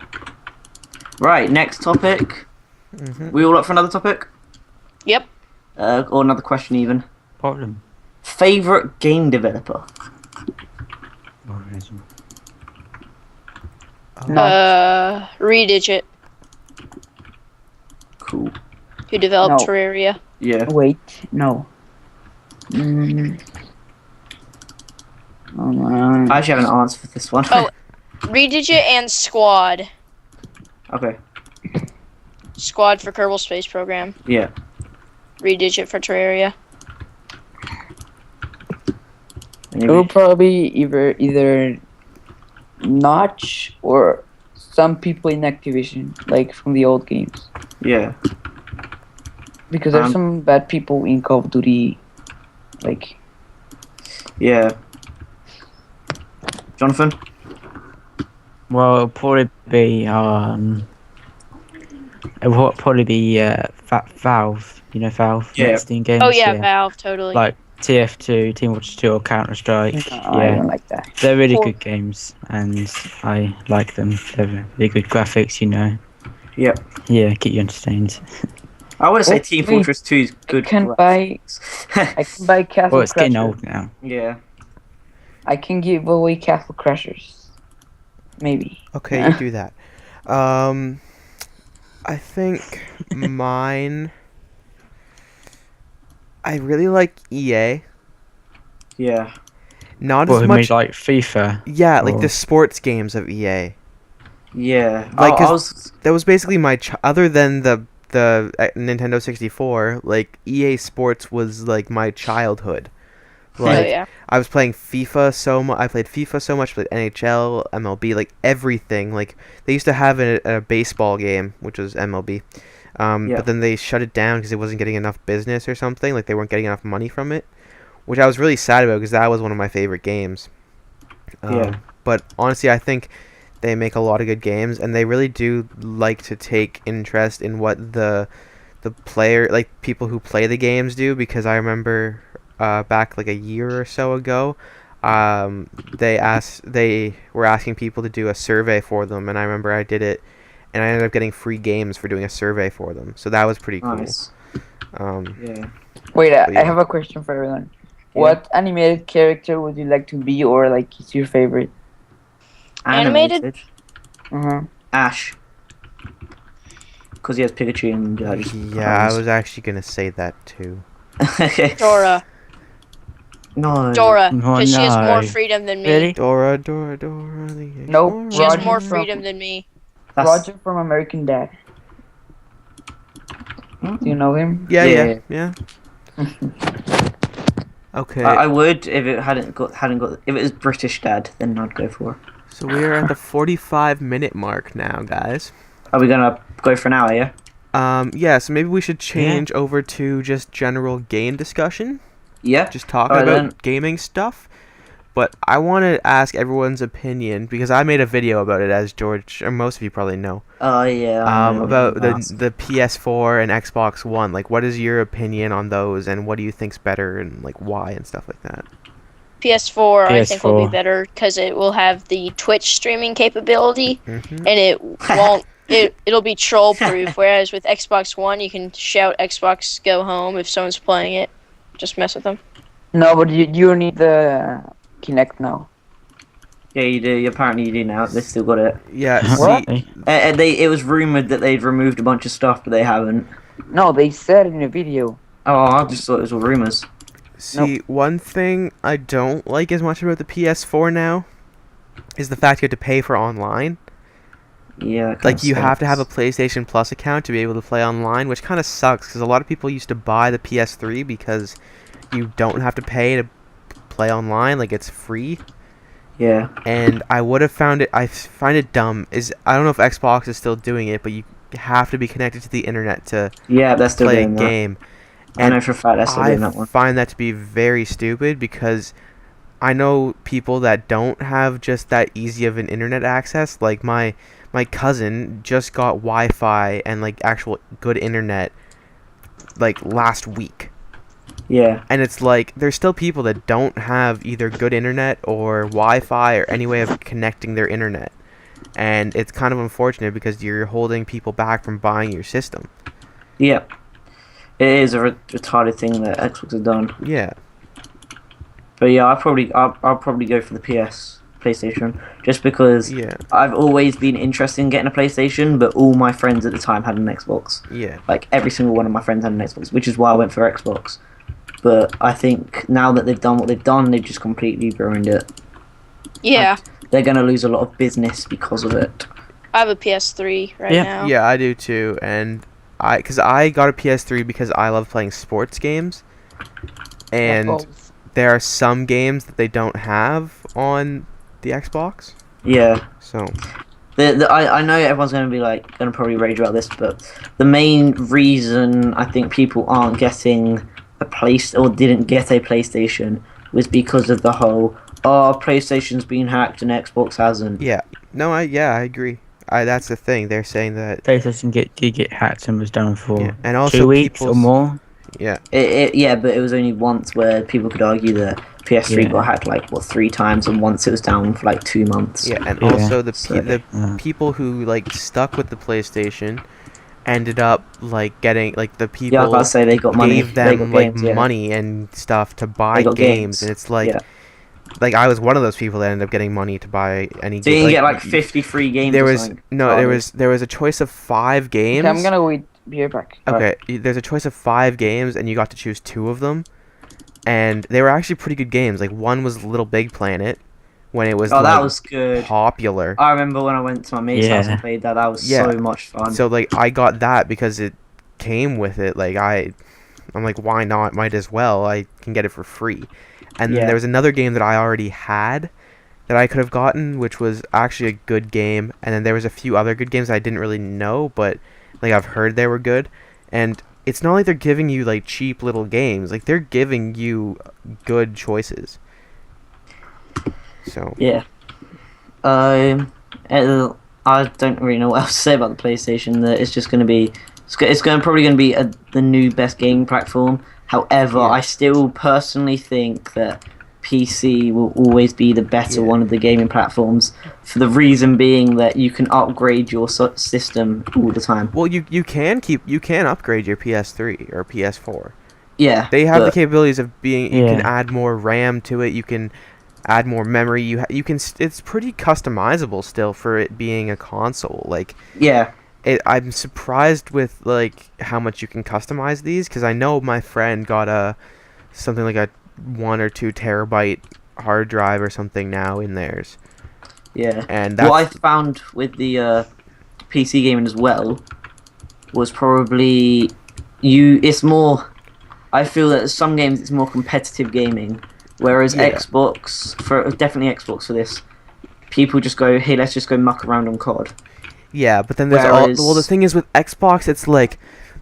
Right, next topic. Mhm. We all up for another topic? Yep. Or another question even. Problem. Favorite game developer? Redigit, Cool. who developed No. Terraria. Yeah. Wait, no. I actually have an answer for this one. Oh. Redigit and Squad. Okay. Squad for Kerbal Space Program. Yeah. Redigit for Terraria. It will probably either Notch or some people in Activision, like from the old games. Yeah. Because there's Um, some bad people in Call of Duty, like Yeah. Jonathan? Well, it'll probably be Valve. You know Valve. Yeah. Steam games. Oh yeah, Valve, totally. Like TF2, Team Watch 2, or Counter Strike. I Yeah, don't like that. they're really Cool. good games, and I like them. They're really good graphics, you know. Yep. Yeah, keep you entertained. I would say Oh, Team wait. Fortress 2 is good. I can buy Castle Well, it's getting Crashers. old now. Yeah. I can give away Castle Crashers. Maybe. Okay, you do that. I think mine. I really like EA. Yeah. Not Well, as who much. made like FIFA? Yeah, like or- the sports games of EA. Yeah. Like, I 'cause was. That was basically my other than the Nintendo 64. Like EA Sports was like my childhood. oh Like yeah. I was playing FIFA so much. I played FIFA so much. Played NHL, MLB, like everything. Like they used to have a baseball game, which was MLB. Yeah. But then they shut it down because it wasn't getting enough business or something. Like they weren't getting enough money from it, which I was really sad about because that was one of my favorite games. Yeah. But honestly, I think they make a lot of good games, and they really do like to take interest in what the player, like people who play the games, do. Because I remember back like a year or so ago, they were asking people to do a survey for them, and I remember I did it, and I ended up getting free games for doing a survey for them. So that was pretty cool. Nice. Yeah. Wait, But yeah. I have a question for everyone. What animated character would you like to be, or like is your favorite? Animated? Ash. Because he has Pikachu and just Yeah, I was actually gonna say that too. Dora. No. Dora. Oh, Because she has more no. freedom than me. Really? Dora, Dora, Dora. The Nope. She has Roger more from- freedom than me. That's- Roger from American Dad. Do you know him? Yeah, Yeah. yeah. Okay. I would if it hadn't got if it was British Dad, then I'd go for it. So we are at the 45-minute mark now, guys. Are we gonna go for an hour? Yeah. Yeah, so maybe we should change over to just general game discussion. Yeah. Just talking about gaming stuff. But I want to ask everyone's opinion, because I made a video about it, as George, or most of you probably know. Oh, yeah. About the PS4 and Xbox One. Like, what is your opinion on those, and what do you think's better, and like why, and stuff like that? PS4, I think will be better because it will have the Twitch streaming capability, and it won't. It'll be troll proof. Whereas with Xbox One, you can shout "Xbox go home" if someone's playing it. Just mess with them. No, but you need the Kinect now. Yeah, you do. Apparently, you do now. They still got it. Yeah. What? It was rumored that they'd removed a bunch of stuff, but they haven't. No, they said in a video. Oh, I just thought it was all rumors. See, one thing I don't like as much about the PS4 now is the fact you have to pay for online. Yeah. Like, you have to have a PlayStation Plus account to be able to play online, which kind of sucks, because a lot of people used to buy the PS3 because you don't have to pay to play online, like it's free. Yeah. And I find it dumb. I don't know if Xbox is still doing it, but you have to be connected to the internet to they're still play a doing game. And I know for a fact they're still doing that one. I find that to be very stupid, because I know people that don't have just that easy of an internet access. Like my cousin just got Wi-Fi and like actual good internet like last week. Yeah. And it's like, there's still people that don't have either good internet or Wi-Fi or any way of connecting their internet. And it's kind of unfortunate, because you're holding people back from buying your system. Yeah. It is a retarded thing that Xbox has done. Yeah. But yeah, I'll probably go for the PlayStation, just because I've always been interested in getting a PlayStation, but all my friends at the time had an Xbox. Yeah. Like, every single one of my friends had an Xbox, which is why I went for Xbox. But I think now that they've done what they've done, they've just completely ruined it. Yeah. And they're going to lose a lot of business because of it. I have a PS3 right now. Yeah, I do too. And because I got a PS3 because I love playing sports games. And there are some games that they don't have on the Xbox. Yeah. So I know everyone's going to probably rage about this, but the main reason I think people aren't getting didn't get a PlayStation was because of the whole PlayStation's been hacked and Xbox hasn't. Yeah. No, I agree. That's the thing. They're saying that PlayStation did get hacked and was down for and also 2 weeks or more. Yeah. But it was only once where people could argue that PS3 got hacked 3 times, and once it was down for 2 months. Yeah, and also the people who stuck with the PlayStation ended up getting the people. Yeah, I was about to say they got money. Gave them money and stuff to buy games, and it's I was one of those people that ended up getting money to buy any game. So you can get 50 free games. There was a choice of 5 games. Okay, I'm gonna wait. Be right back. Okay, there's a choice of 5 games, and you got to choose 2 of them, and they were actually pretty good games. One was Little Big Planet, when it was that was good. Popular. I remember when I went to my mate's house and played that. That was so much fun. So I got that because it came with it. I'm like, why not? Might as well. I can get it for free. And then there was another game that I already had that I could have gotten, which was actually a good game. And then there was a few other good games I didn't really know, but I've heard they were good. And it's not like they're giving you cheap little games. They're giving you good choices. So yeah. I don't really know what else to say about the PlayStation. That it's just going to be, probably going to be the new best gaming platform. However, I still personally think that PC will always be the better one of the gaming platforms, for the reason being that you can upgrade your system all the time. Well, you can upgrade your PS3 or PS4. Yeah, they have the capabilities of being. You can add more RAM to it. You can add more memory. You can. It's pretty customizable still for it being a console. I'm surprised with how much you can customize these, because I know my friend got something like a 1 or 2 terabyte hard drive or something now in theirs. Yeah. And what I found with the PC gaming as well was probably it's more. I feel that some games it's more competitive gaming, whereas Xbox definitely Xbox for this. People just go, hey, let's just go muck around on COD. Yeah, but then there's the thing is with Xbox, it's like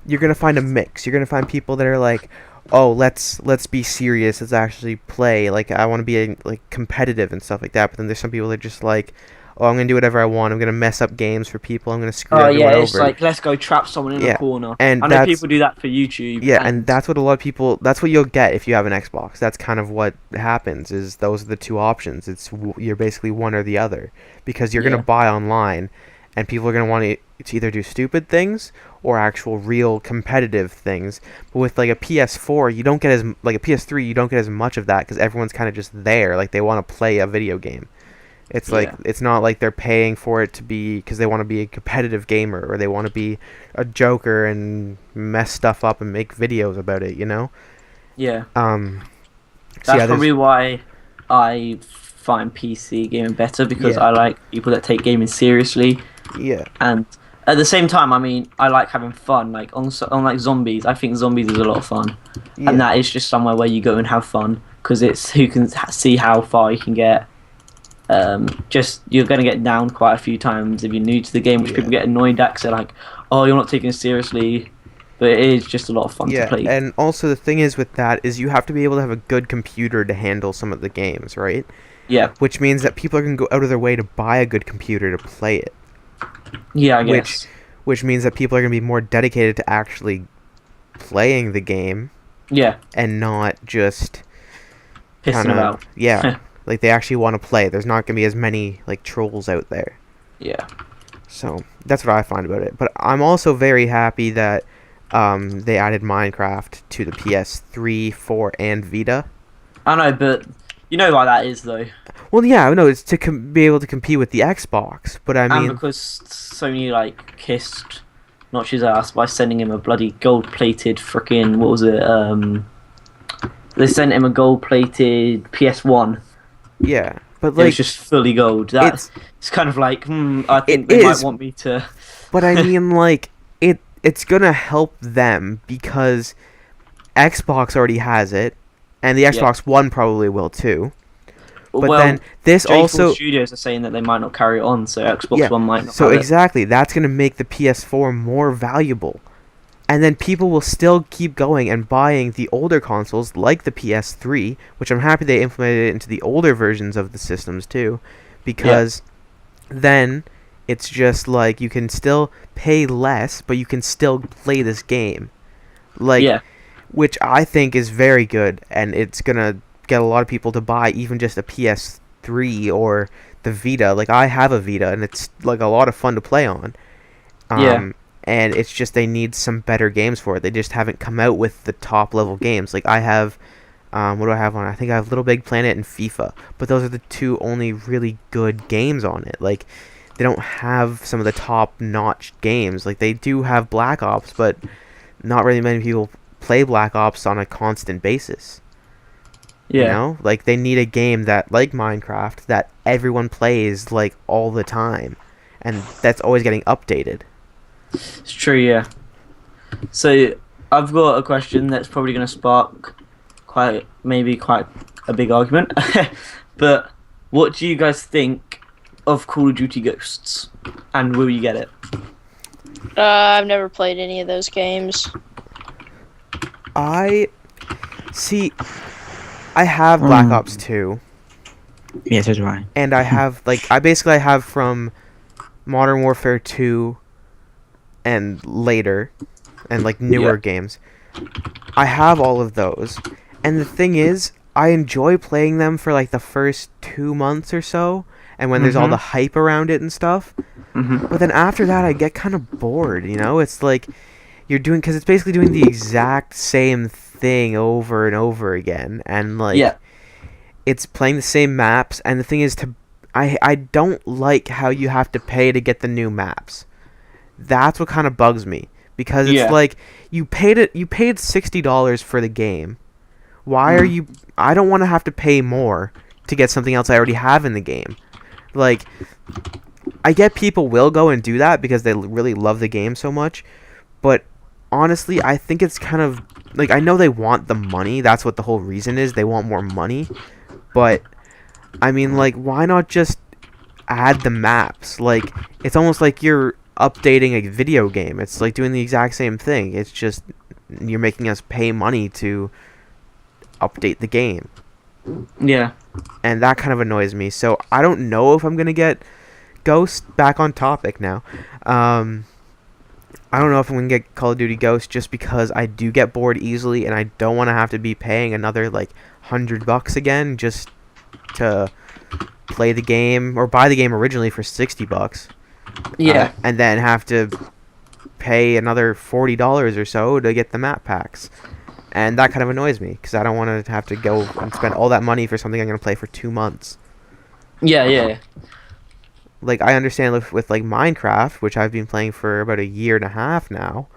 you're gonna find a mix. You're gonna find people that are like, oh, let's be serious. Let's actually play. Like, I want to be like competitive and stuff like that. But then there's some people that are just like, oh, I'm gonna do whatever I want. I'm gonna mess up games for people. I'm gonna screw everyone over. It's like, let's go trap someone in a corner. And I know people do that for YouTube. Yeah, and that's what a lot of people. That's what you'll get if you have an Xbox. That's kind of what happens. Is those are the two options. You're basically one or the other, because you're gonna buy online, and people are gonna want to either do stupid things or actual real competitive things. But with like a PS4, you don't get a PS3, you don't get as much of that because everyone's kind of just there. Like, they want to play a video game. It's like, it's not like they're paying for it to be because they want to be a competitive gamer or they want to be a joker and mess stuff up and make videos about it, you know? Yeah. That's probably why I find PC gaming better, because I like people that take gaming seriously. Yeah. And at the same time, I mean, I like having fun. Like, on like Zombies, I think Zombies is a lot of fun. Yeah. And that is just somewhere where you go and have fun, because it's who can see how far you can get. You're going to get down quite a few times if you're new to the game, which people get annoyed at, because they're like, oh, you're not taking it seriously. But it is just a lot of fun to play. And also the thing is with that is you have to be able to have a good computer to handle some of the games, right? Yeah. Which means that people are going to go out of their way to buy a good computer to play it. Yeah, I guess. Which means that people are going to be more dedicated to actually playing the game. Yeah. And not just pissing about. Yeah. Like, they actually want to play. There's not going to be as many, like, trolls out there. Yeah. So, that's what I find about it. But I'm also very happy that they added Minecraft to the PS3, 4, and Vita. I know, but you know why that is, though. Well, yeah, I know. It's to be able to compete with the Xbox. But I mean... And because Sony, like, kissed Notch's ass by sending him a bloody gold-plated frickin'... What was it? They sent him a gold-plated PS1. Yeah, but like... It was just fully gold. It's kind of like, I think they might want me to... But I mean, like, it's gonna help them because Xbox already has it, and the Xbox One probably will too. But then this also... Studios are saying that they might not carry it on, so Xbox One might not. So exactly, that's gonna make the PS4 more valuable. And then people will still keep going and buying the older consoles like the PS3, which I'm happy they implemented it into the older versions of the systems too, because then it's just like you can still pay less, but you can still play this game. Like, which I think is very good, and it's going to get a lot of people to buy even just a PS3 or the Vita. Like, I have a Vita, and it's like a lot of fun to play on. And it's just they need some better games for it. They just haven't come out with the top level games. Like, I have, what do I have on? I think I have Little Big Planet and FIFA. But those are the two only really good games on it. Like, they don't have some of the top-notch games. Like, they do have Black Ops, but not really many people play Black Ops on a constant basis. Yeah. You know? Like, they need a game that, like Minecraft, that everyone plays, like, all the time. And that's always getting updated. It's true, yeah. So, I've got a question that's probably going to spark quite a big argument. But what do you guys think of Call of Duty Ghosts? And will you get it? I've never played any of those games. I have Black Ops 2. Yeah, so do I. And I have, like, I have from Modern Warfare 2 and later, and like newer games. I have all of those, and the thing is, I enjoy playing them for like the first 2 months or so, and when there's all the hype around it and stuff. But then after that, I get kind of bored. You know, it's like because it's basically doing the exact same thing over and over again, and like it's playing the same maps. And the thing is, I don't like how you have to pay to get the new maps. That's what kind of bugs me, because it's like you paid $60 for the game. Why are you? I don't want to have to pay more to get something else I already have in the game. Like, I get people will go and do that because they really love the game so much, but honestly, I think it's kind of like, I know they want the money. That's what the whole reason is. They want more money, but I mean, like, why not just add the maps? Like, it's almost like you're updating a video game. It's like doing the exact same thing. It's just you're making us pay money to update the game. Yeah. And that kind of annoys me. So I don't know if I'm going to get Ghost back on topic now. I don't know if I'm going to get Call of Duty Ghost just because I do get bored easily and I don't want to have to be paying another like $100 again just to play the game or buy the game originally for $60. Yeah. And then have to pay another $40 or so to get the map packs. And that kind of annoys me because I don't want to have to go and spend all that money for something I'm going to play for 2 months. Yeah. Like, I understand with like Minecraft, which I've been playing for about a year and a half now.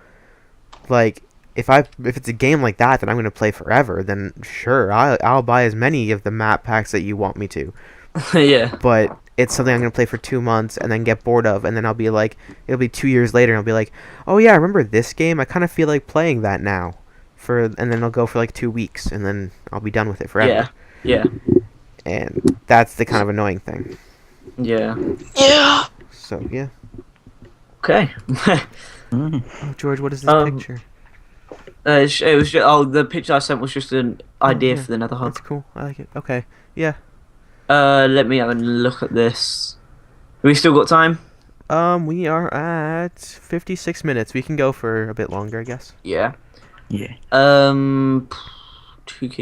Like, if it's a game like that that I'm going to play forever, then sure, I'll buy as many of the map packs that you want me to. Yeah. But it's something I'm going to play for 2 months and then get bored of, and then I'll be like, it'll be 2 years later and I'll be like, oh yeah, I remember this game? I kind of feel like playing that now. And then I'll go for like 2 weeks and then I'll be done with it forever. Yeah. And that's the kind of annoying thing. Yeah. So, yeah. Okay. Oh, George, what is this picture? It was just, the picture I sent was just an idea for the Nether Hub. That's cool. I like it. Okay. Yeah. Let me have a look at this. Have we still got time? We are at 56 minutes. We can go for a bit longer, I guess. Yeah. Yeah. 2K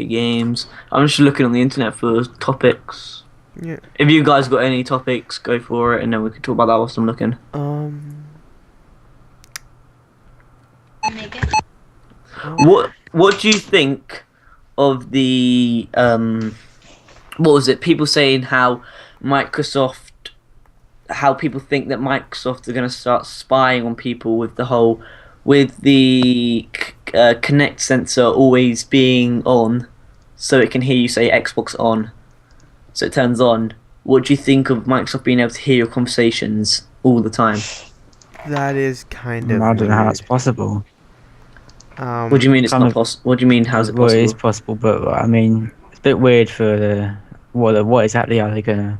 games. I'm just looking on the internet for topics. Yeah. If you guys got any topics, go for it, and then we can talk about that whilst I'm looking. What do you think of the what was it? People saying how people think that Microsoft are going to start spying on people with the Kinect sensor always being on, so it can hear you say Xbox on, so it turns on. What do you think of Microsoft being able to hear your conversations all the time? That is kind of I don't know how weird. it's possible. What do you mean it's not possible? What do you mean how's it Well, possible? it is possible, but I mean, it's a bit weird for what exactly are they gonna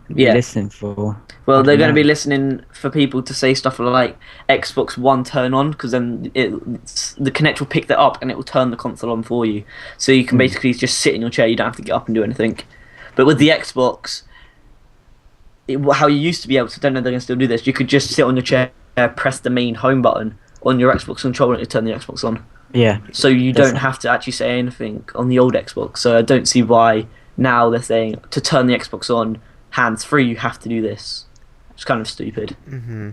be listening for? Well, they're going to be listening for people to say stuff like Xbox One turn on, because then the Kinect will pick that up and it will turn the console on for you. So you can basically just sit in your chair, you don't have to get up and do anything. But with the Xbox, how you used to be able to, I don't know if they're going to still do this, you could just sit on your chair, press the main home button on your Xbox controller and it turn the Xbox on. Yeah. So you don't have to actually say anything on the old Xbox. So I don't see why now they're saying to turn the Xbox on hands-free you have to do this. It's kind of stupid. Mm-hmm.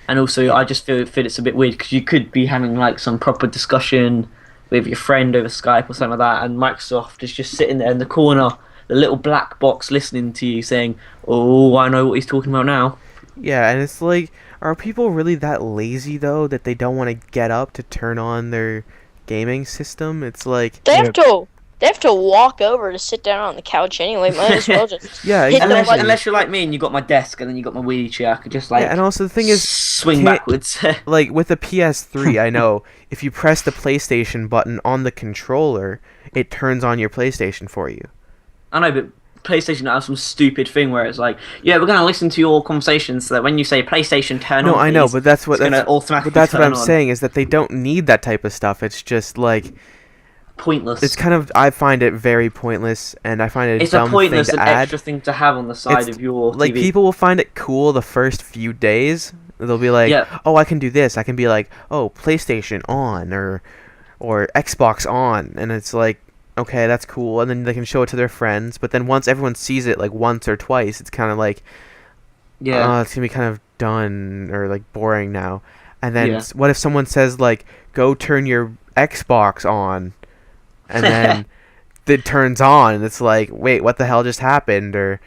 And also, I just feel it's a bit weird because you could be having like some proper discussion with your friend over Skype or something like that, and Microsoft is just sitting there in the corner, the little black box, listening to you saying, "Oh, I know what he's talking about now." Yeah, and it's like, are people really that lazy though that they don't want to get up to turn on their gaming system? It's like They have to walk over to sit down on the couch anyway. Might as well just yeah, hit the exactly. button. Unless you're like me and you got my desk and then you got my wheelie chair, I could just like and also the thing is, swing backwards. like with the PS3, I know if you press the PlayStation button on the controller, it turns on your PlayStation for you. I know, but PlayStation has some stupid thing where it's like, yeah, we're gonna listen to your conversations so that when you say PlayStation turn on, No, I know, please, but that's what it's gonna automatically but that's what turn I'm on. saying is that they don't need that type of stuff. It's just like Pointless. it's kind of, I find it very pointless, and I find it a It's a dumb pointless thing and to add. extra thing to have on the side It's of your like TV. people will find it cool the first few days. They'll be like, Yeah. "Oh, I can do this." I can be like, "Oh, PlayStation on," or Xbox on, and it's like, okay, that's cool. And then they can show it to their friends. But then once everyone sees it like once or twice, it's kind of like, Yeah. it's gonna be kind of done or like boring now. And then Yeah. what if someone says like, "Go turn your Xbox on," and then it turns on, and it's like, wait, what the hell just happened? Or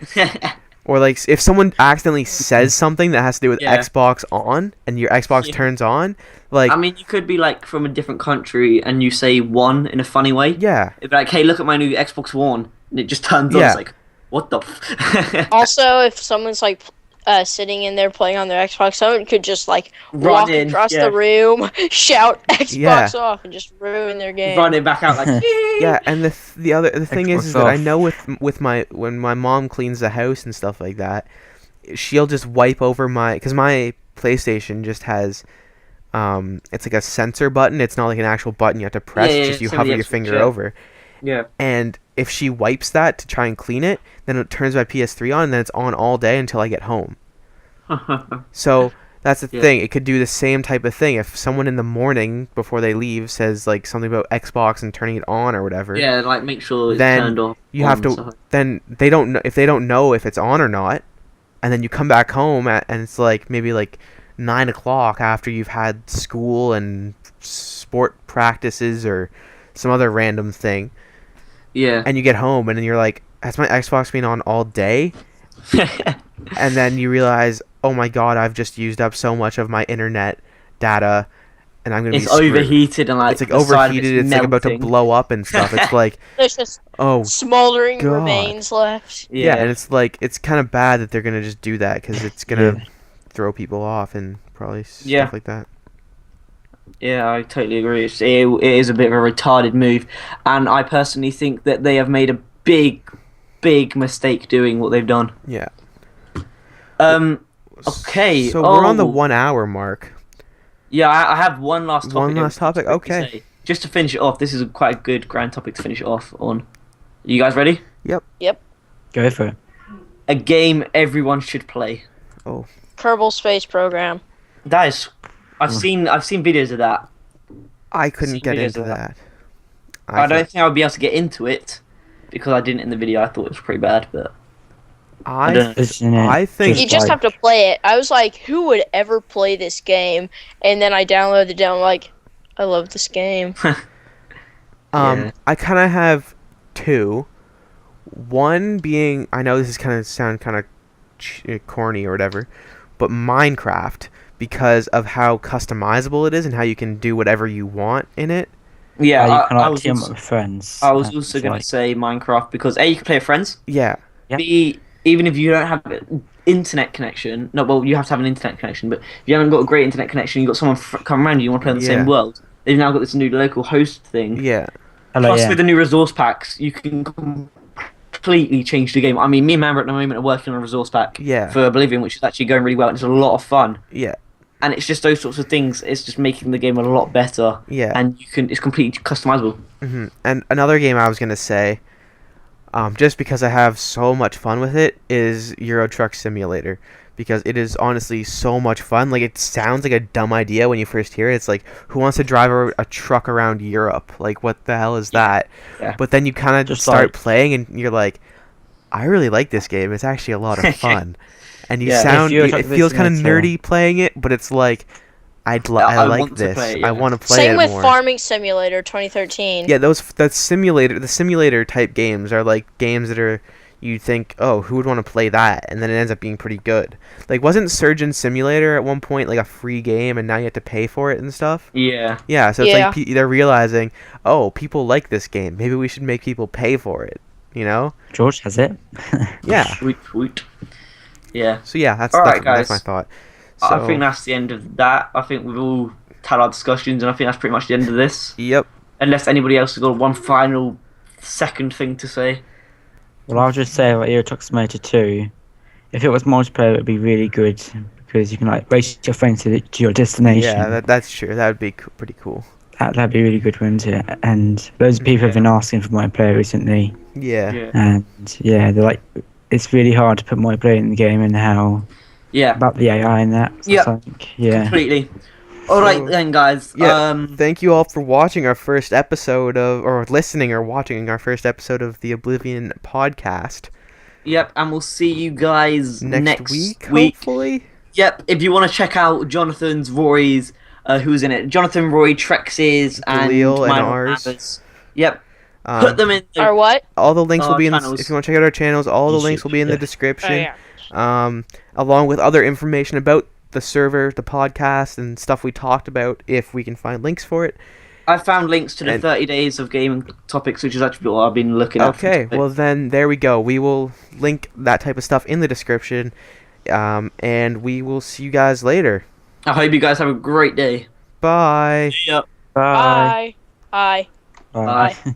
like if someone accidentally says something that has to do with Yeah. Xbox on, and your Xbox Yeah. turns on, like, I mean, you could be like from a different country and you say one in a funny way. yeah, It'd be like, hey, look at my new Xbox One, and it just turns on. Yeah. It's like, what the? Also, if someone's like sitting in there playing on their Xbox, someone could just like Run walk in, across yeah. the room, shout Xbox Yeah. off, and just ruin their game. Run it back out like. yeah. And the thing is Xbox that I off. know with when my mom cleans the house and stuff like that, she'll just wipe over because my PlayStation just has it's like a sensor button. It's not like an actual button you have to press. Yeah, it's just you hover your finger over. Yeah. And if she wipes that to try and clean it, then it turns my PS3 on, and then it's on all day until I get home. So that's the thing. It could do the same type of thing. If someone in the morning before they leave says like something about Xbox and turning it on or whatever. Yeah, like make sure it's then turned off. You have to. Then they don't know if they don't know if it's on or not, and then you come back home and it's like maybe like 9 o'clock after you've had school and sport practices or some other random thing. Yeah. And you get home and then you're like, has my Xbox been on all day? And then you realize, oh my god, I've just used up so much of my internet data, and I'm gonna be screwed. Overheated and like it's like overheated. It's like about to blow up and stuff. It's like There's just smoldering God. remains left. Yeah, and it's like it's kind of bad that they're gonna just do that because it's gonna throw people off and probably stuff like that. Yeah, I totally agree. It is a bit of a retarded move, and I personally think that they have made a big mistake doing what they've done. Yeah. Okay. So we're on the 1 hour mark. Yeah, I have one last topic. One last topic. Okay. Just to finish it off, this is quite a good grand topic to finish it off on. You guys ready? Yep. Go for it. A game everyone should play. Oh. Kerbal Space Program. That is, I've seen videos of that. I couldn't get into that. I don't think I would be able to get into it because I didn't in the video. I thought it was pretty bad, but I think you just have to play it. I was like, who would ever play this game? And then I downloaded it and I'm like, I love this game. I kind of have two. One being, I know this is kind of sound kind of corny or whatever, but Minecraft, because of how customizable it is and how you can do whatever you want in it. Yeah, you can I like was team also, up with friends. I was also going to say Minecraft because A, you can play with friends. Yeah. B, even if you don't have an internet connection, you have to have an internet connection, but if you haven't got a great internet connection, you've got someone come around you want to play in the same world, they've now got this new local host thing. Yeah. Plus, with the new resource packs, you can completely change the game. I mean, me and Mamber at the moment are working on a resource pack for Oblivion, which is actually going really well, and it's a lot of fun. Yeah. And it's just those sorts of things. It's just making the game a lot better. Yeah. And it's completely customizable. Mm-hmm. And another game I was going to say, just because I have so much fun with it, is Euro Truck Simulator. Because it is honestly so much fun. Like, it sounds like a dumb idea when you first hear it. It's like, who wants to drive a truck around Europe? Like, what the hell is that? Yeah. But then you kind of just start playing, and you're like, I really like this game. It's actually a lot of fun. And it feels kind of nerdy playing it, but it's like, I like this. I want to play it more. Same with Farming Simulator 2013. Yeah, the simulator type games are like games that are, you think, oh, who would want to play that? And then it ends up being pretty good. Like, wasn't Surgeon Simulator at one point like a free game, and now you have to pay for it and stuff? Yeah. Yeah, so it's like they're realizing, oh, people like this game. Maybe we should make people pay for it. You know? George has it. Yeah. Sweet. Yeah. So yeah, that's my thought. So, I think that's the end of that. I think we've all had our discussions, and I think that's pretty much the end of this. Yep. Unless anybody else has got one final second thing to say. Well, I'll just say about Euro Truck Simulator 2, if it was multiplayer, it would be really good because you can like race your friends to your destination. Yeah, that's true. That would be pretty cool. That'd be really good, wouldn't it? And loads of people have been asking for multiplayer recently. Yeah. And they're like, it's really hard to put multiplayer in the game and how. Yeah. About the AI and that. Yeah. Completely. Alright then, guys. Yeah. Thank you all for watching our first episode or listening or watching our first episode of the Oblivion podcast. Yep, and we'll see you guys next week. Hopefully. Yep, if you want to check out Jonathan's, Rory's, who's in it, Jonathan, Roy, Trex's, and ours. Yep. Put them in. Our what? All the links will be in. If you want to check out our channels, all the links will be in the description. Along with other information about the server, the podcast, and stuff we talked about, if we can find links for it. I found links to the 30 days of gaming topics, which is actually what I've been looking at. Okay, well then, there we go. We will link that type of stuff in the description, and we will see you guys later. I hope you guys have a great day. Bye. See ya. Bye. Bye. Bye.